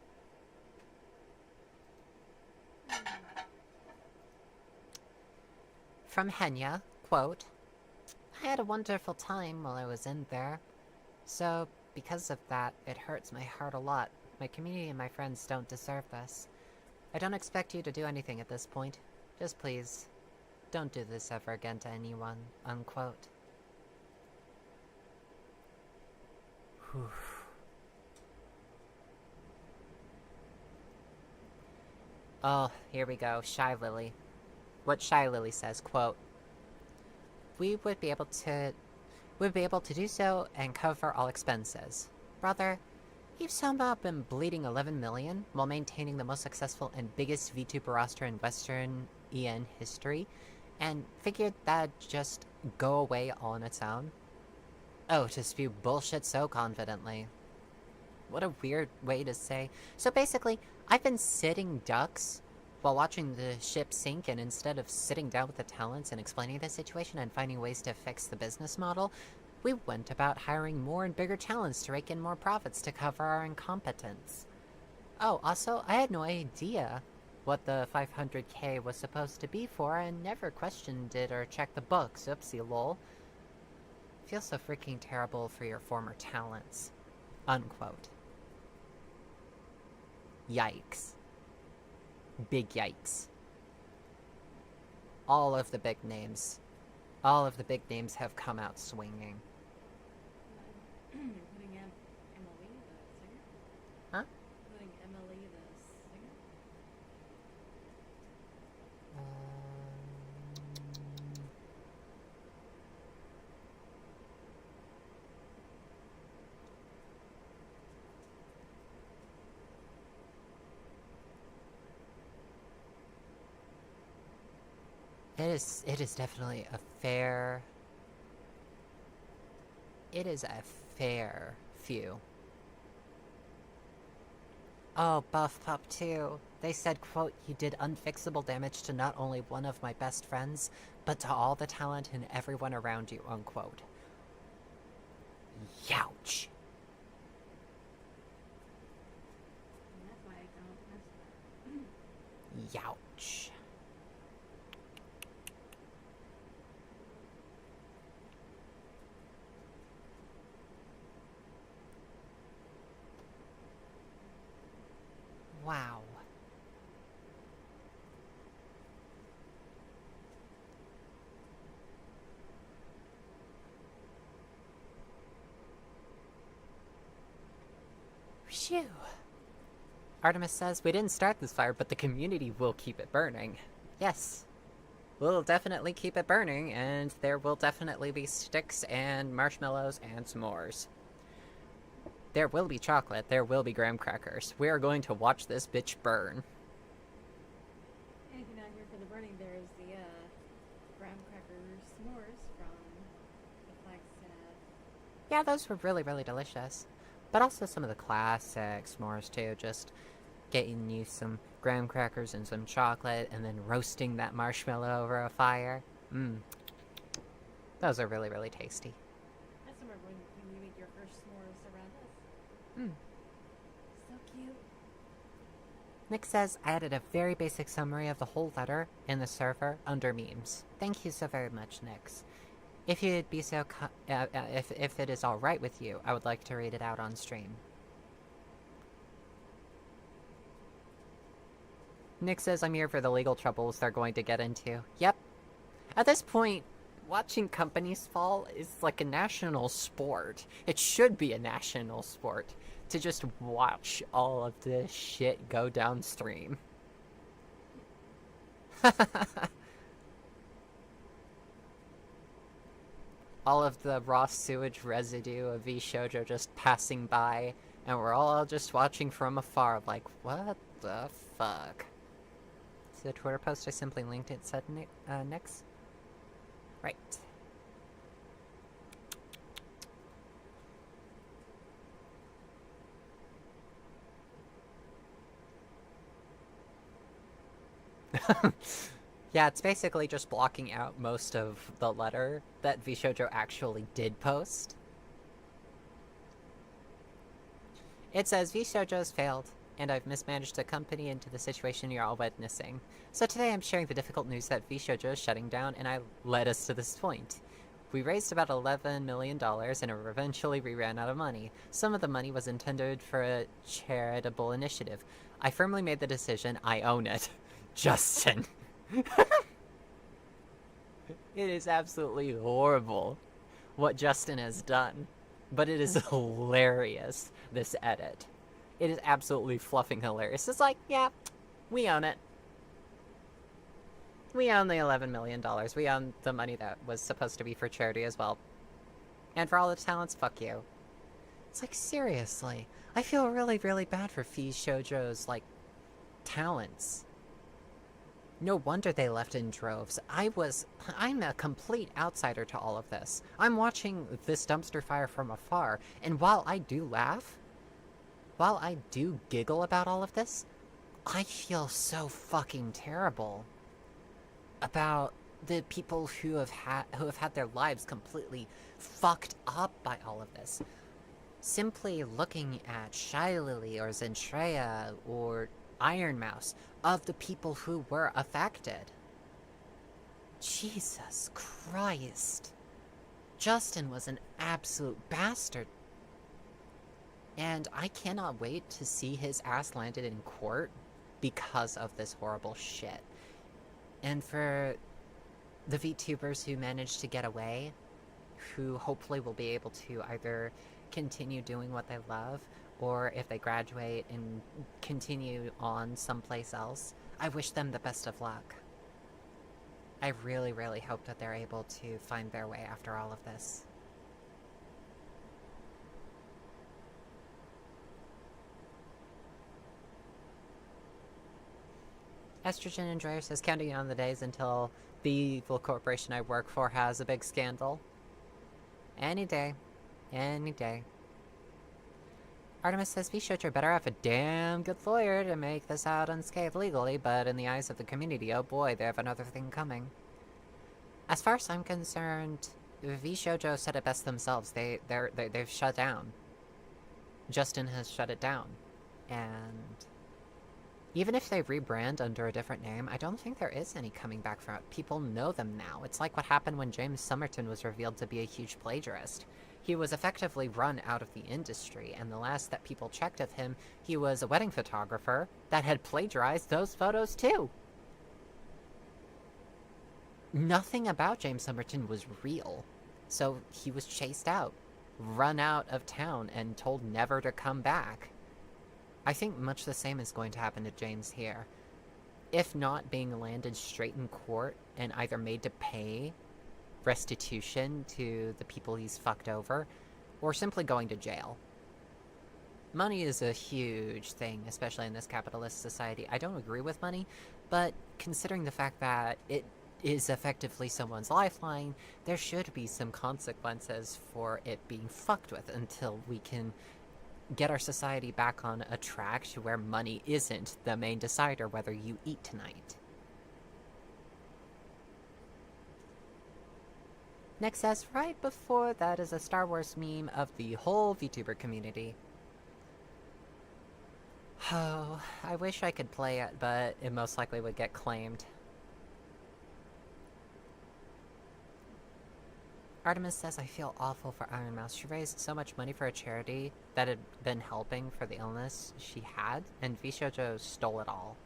From Henya, quote, I had a wonderful time while I was in there. So, because of that, it hurts my heart a lot. My community and my friends don't deserve this. I don't expect you to do anything at this point. Just please, don't do this ever again to anyone. Unquote. Oh, here we go. Shy Lily. What Shy Lily says, quote, "We would be able to do so and cover all expenses. Brother, you've somehow been bleeding 11 million while maintaining the most successful and biggest VTuber roster in Western EN history, and figured that'd just go away all on its own? Oh, to spew bullshit so confidently. What a weird way to say. So basically, I've been sitting ducks while watching the ship sink, and instead of sitting down with the talents and explaining the situation and finding ways to fix the business model, we went about hiring more and bigger talents to rake in more profits to cover our incompetence. Oh, also, I had no idea what the 500k was supposed to be for, and never questioned it or checked the books. Oopsie lol. Feels so freaking terrible for your former talents." Unquote. Yikes. Big yikes. All of the big names have come out swinging. Including Emily, the singer? Huh? Including Emily, the singer? It is definitely a fair... It is a fair few. Oh, Buff Pup too. They said, quote, "You did unfixable damage to not only one of my best friends, but to all the talent and everyone around you," unquote. Youch. And that's why I don't mess with that. Youch. Wow. Phew. Artemis says, "We didn't start this fire, but the community will keep it burning." Yes. We'll definitely keep it burning, and there will definitely be sticks and marshmallows and s'mores. There will be chocolate, there will be graham crackers. We are going to watch this bitch burn. And if you're not here for the burning, there's the graham cracker s'mores from the Flagstaff. Yeah, those were really, really delicious. But also some of the classic s'mores too, just getting you some graham crackers and some chocolate, and then roasting that marshmallow over a fire. Mmm. Those are really, really tasty. I just remember when you made your first s'mores around us. Mmm. So cute. Nick says, "I added a very basic summary of the whole letter in the server under memes. Thank you so very much, Nix. If you'd be so if it is alright with you, I would like to read it out on stream." Nick says, "I'm here for the legal troubles they're going to get into." Yep. At this point, watching companies fall is like a national sport. It should be a national sport to just watch all of this shit go downstream. All of the raw sewage residue of VShojo just passing by, and we're all just watching from afar like, what the fuck? See the Twitter post I simply linked it said Nix? Right. Yeah, it's basically just blocking out most of the letter that VShojo actually did post. It says, "VShojo's failed, and I've mismanaged the company into the situation you're all witnessing. So today I'm sharing the difficult news that VShojo is shutting down, and I led us to this point. We raised about $11 million, and eventually we ran out of money. Some of the money was intended for a charitable initiative. I firmly made the decision, I own it. Justin." It is absolutely horrible what Justin has done, but it is hilarious, this edit. It is absolutely fluffing hilarious. It's like, yeah, we own it. We own the $11 million. We own the money that was supposed to be for charity as well. And for all the talents, fuck you. It's like, seriously. I feel really, really bad for Fee Shoujo's, like, talents. No wonder they left in droves. I'm a complete outsider to all of this. I'm watching this dumpster fire from afar, and while I do laugh, while I do giggle about all of this, I feel so fucking terrible about the people who have had their lives completely fucked up by all of this. Simply looking at Shylily or Zentreya or Iron Mouse, of the people who were affected. Jesus Christ. Justin was an absolute bastard. And I cannot wait to see his ass landed in court because of this horrible shit. And for the VTubers who managed to get away, who hopefully will be able to either continue doing what they love, or if they graduate and continue on someplace else, I wish them the best of luck. I really, really hope that they're able to find their way after all of this. Estrogen Enjoyer says, counting on the days until the evil corporation I work for has a big scandal. Any day. Any day. Artemis says, V-Shoujo better have a damn good lawyer to make this out unscathed legally, but in the eyes of the community, oh boy, they have another thing coming. As far as I'm concerned, V-Shoujo said it best themselves. They've shut down. Justin has shut it down. And even if they rebrand under a different name, I don't think there is any coming back from it. People know them now. It's like what happened when James Somerton was revealed to be a huge plagiarist. He was effectively run out of the industry, and the last that people checked of him, he was a wedding photographer that had plagiarized those photos too. Nothing about James Somerton was real, so he was chased out, run out of town, and told never to come back. I think much the same is going to happen to James here. If not being landed straight in court and either made to pay restitution to the people he's fucked over, or simply going to jail. Money is a huge thing, especially in this capitalist society. I don't agree with money, but considering the fact that it is effectively someone's lifeline, there should be some consequences for it being fucked with until we can get our society back on a track to where money isn't the main decider whether you eat tonight. Next says, right before that is a Star Wars meme of the whole VTuber community. Oh, I wish I could play it, but it most likely would get claimed. Artemis says, I feel awful for Iron Mouse. She raised so much money for a charity that had been helping for the illness she had, and V-Shoujo stole it all.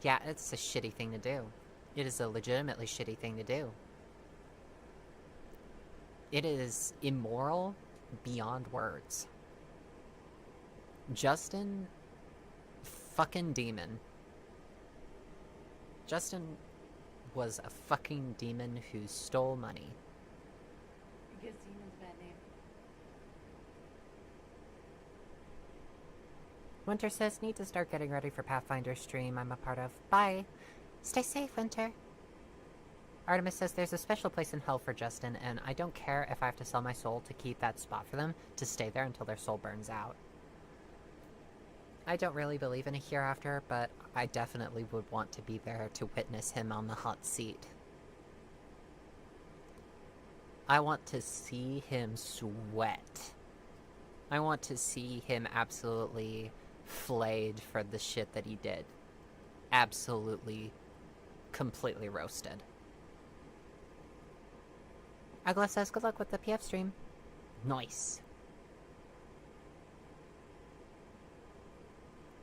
Yeah, it's a shitty thing to do. It is a legitimately shitty thing to do. It is immoral beyond words. Justin, fucking demon. Justin was a fucking demon who stole money. Because demon's a bad name. Winter says, need to start getting ready for Pathfinder stream I'm a part of. Bye. Stay safe, Winter. Artemis says, there's a special place in hell for Justin, and I don't care if I have to sell my soul to keep that spot for them, to stay there until their soul burns out. I don't really believe in a hereafter, but I definitely would want to be there to witness him on the hot seat. I want to see him sweat. I want to see him absolutely flayed for the shit that he did. Absolutely, completely roasted. Agla says, good luck with the PF stream. Nice.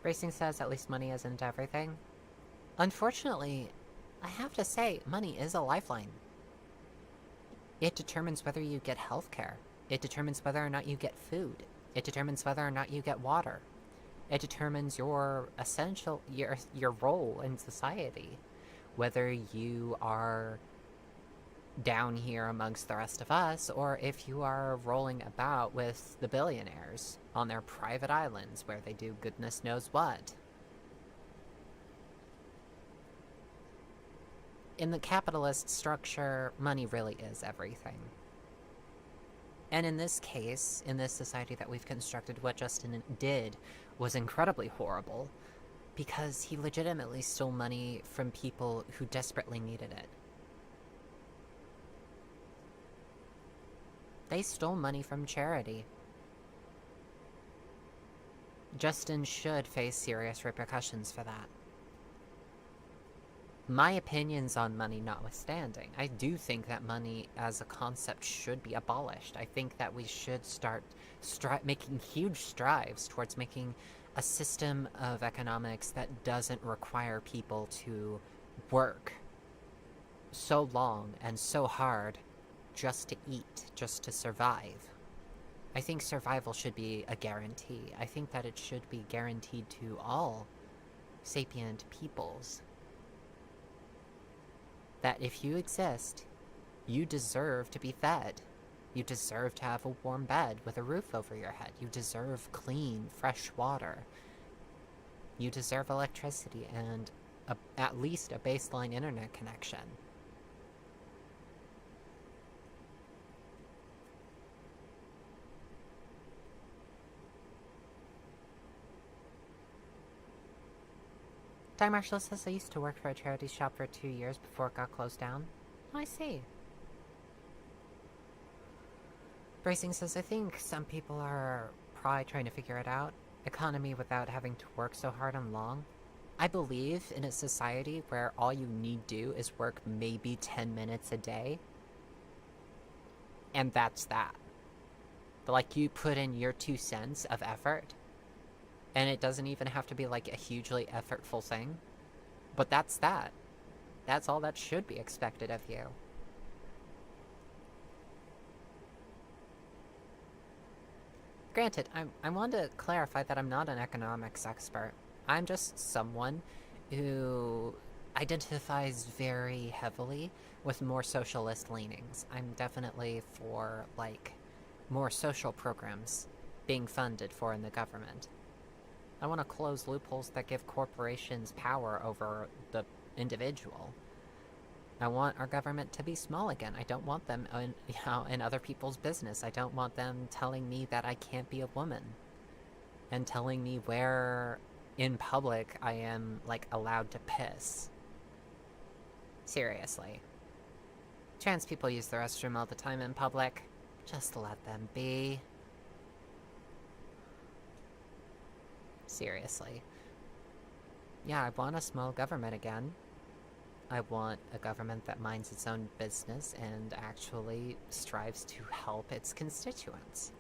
Racing says, at least money isn't everything. Unfortunately, I have to say, money is a lifeline. It determines whether you get healthcare. It determines whether or not you get food. It determines whether or not you get water. It determines your essential, your role in society. Whether you are down here amongst the rest of us, or if you are rolling about with the billionaires on their private islands where they do goodness knows what. In the capitalist structure, money really is everything. And in this case, in this society that we've constructed, what Justin did was incredibly horrible, because he legitimately stole money from people who desperately needed it. They stole money from charity. Justin should face serious repercussions for that. My opinions on money notwithstanding, I do think that money as a concept should be abolished. I think that we should start making huge strides towards making a system of economics that doesn't require people to work so long and so hard just to eat, just to survive. I think survival should be a guarantee. I think that it should be guaranteed to all sapient peoples. That if you exist, you deserve to be fed. You deserve to have a warm bed with a roof over your head. You deserve clean, fresh water. You deserve electricity and at least a baseline internet connection. Time Marshall says I used to work for a charity shop for 2 years before it got closed down. Oh, I see. Bracing says I think some people are probably trying to figure it out. Economy without having to work so hard and long. I believe in a society where all you need do is work maybe 10 minutes a day. And that's that. But like, you put in your 2 cents of effort, and it doesn't even have to be like a hugely effortful thing. But that's that. That's all that should be expected of you. Granted, I want to clarify that I'm not an economics expert. I'm just someone who identifies very heavily with more socialist leanings. I'm definitely for, like, more social programs being funded for in the government. I want to close loopholes that give corporations power over the individual. I want our government to be small again. I don't want them in other people's business. I don't want them telling me that I can't be a woman. And telling me where in public I am, like, allowed to piss. Seriously. Trans people use the restroom all the time in public. Just let them be. Seriously. Yeah, I want a small government again. I want a government that minds its own business and actually strives to help its constituents.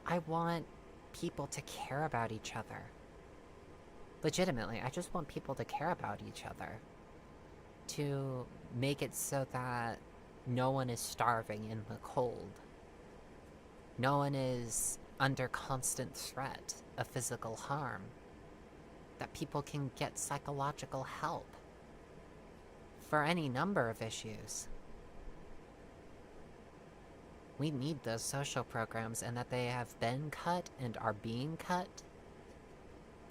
I want people to care about each other. Legitimately, I just want people to care about each other. To make it so that no one is starving in the cold. No one is under constant threat of physical harm. That people can get psychological help for any number of issues. We need those social programs, and that they have been cut and are being cut.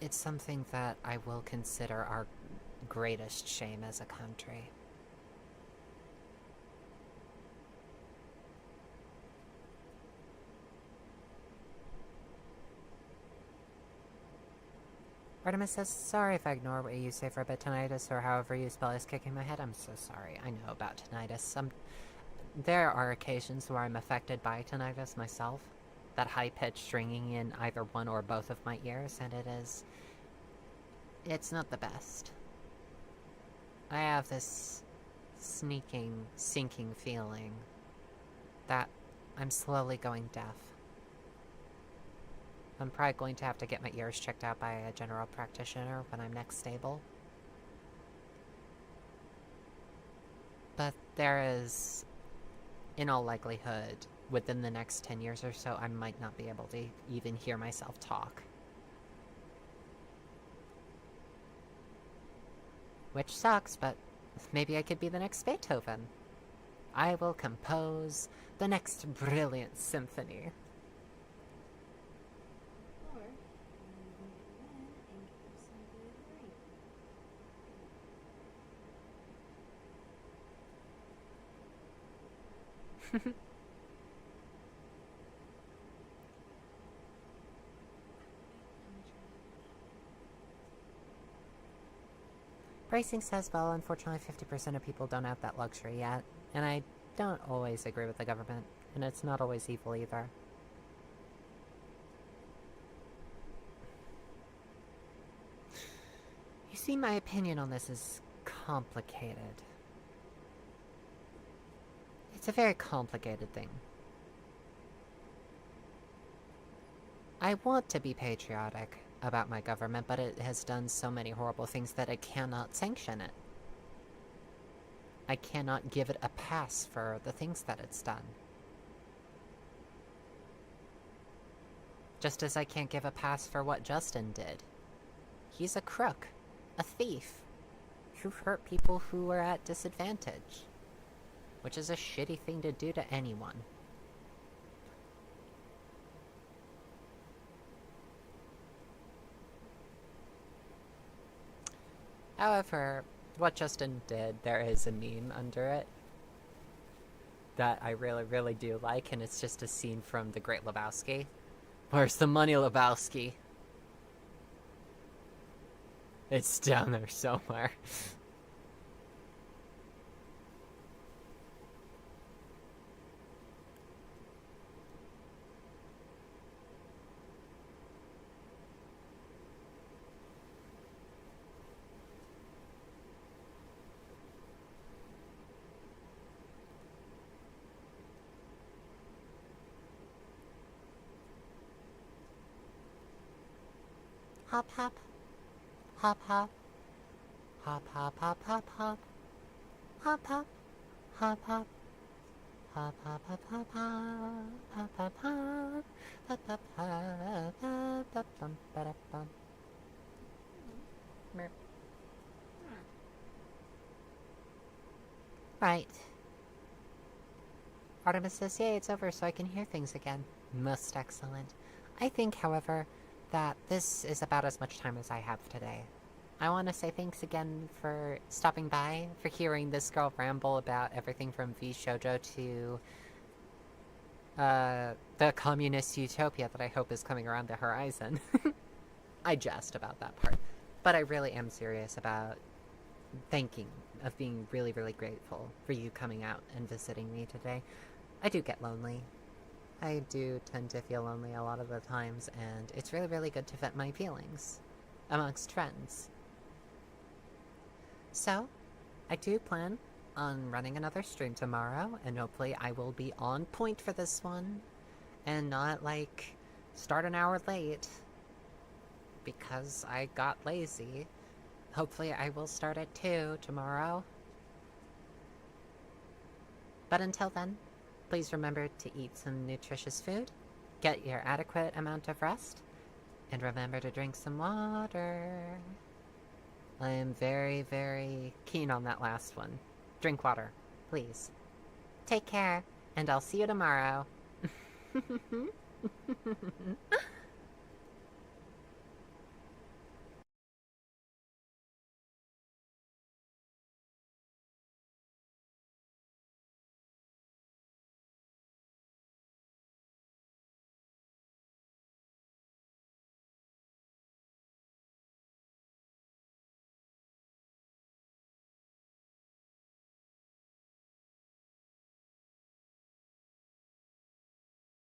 It's something that I will consider our greatest shame as a country. Artemis says, sorry if I ignore what you say for a bit. Tinnitus, or however you spell, is kicking my head. I'm so sorry. I know about tinnitus. There are occasions where I'm affected by tinnitus myself. That high-pitched ringing in either one or both of my ears, and it's not the best. I have this sneaking, sinking feeling that I'm slowly going deaf. I'm probably going to have to get my ears checked out by a general practitioner when I'm next stable. But there is, in all likelihood, within the next 10 years or so, I might not be able to even hear myself talk. Which sucks, but maybe I could be the next Beethoven. I will compose the next brilliant symphony. Or you can do that and give some good rain. Bracing says, well, unfortunately 50% of people don't have that luxury yet, and I don't always agree with the government, and it's not always evil either. You see, my opinion on this is complicated. It's a very complicated thing. I want to be patriotic about my government, but it has done so many horrible things that I cannot sanction it. I cannot give it a pass for the things that it's done. Just as I can't give a pass for what Justin did. He's a crook, a thief, who hurt people who were at disadvantage, which is a shitty thing to do to anyone. However, what Justin did, there is a meme under it that I really, really do like, and it's just a scene from The Great Lebowski. Where's the money, Lebowski? It's down there somewhere. Hop, hop. Hop, hop. Hop, hop, hop, hop, hop. Hop, hop. Hop, hop. Hop, hop, hop, hop, hop. Hop, hop, hop. Hop, hop, hop. Hop, hop, bum, ba-da, bum. Merp. Right. Artemis says, yay, it's over, so I can hear things again. Most excellent. I think, however, that this is about as much time as I have today. I want to say thanks again for stopping by, for hearing this girl ramble about everything from V Shoujo to the communist utopia that I hope is coming around the horizon. I jest about that part. But I really am serious about being really, really grateful for you coming out and visiting me today. I do get lonely. I do tend to feel lonely a lot of the times, and it's really, really good to vent my feelings amongst friends. So, I do plan on running another stream tomorrow, and hopefully I will be on point for this one, and not, like, start an hour late, because I got lazy. Hopefully I will start at 2 tomorrow. But until then, please remember to eat some nutritious food, get your adequate amount of rest, and remember to drink some water. I am very, very keen on that last one. Drink water, please. Take care, and I'll see you tomorrow.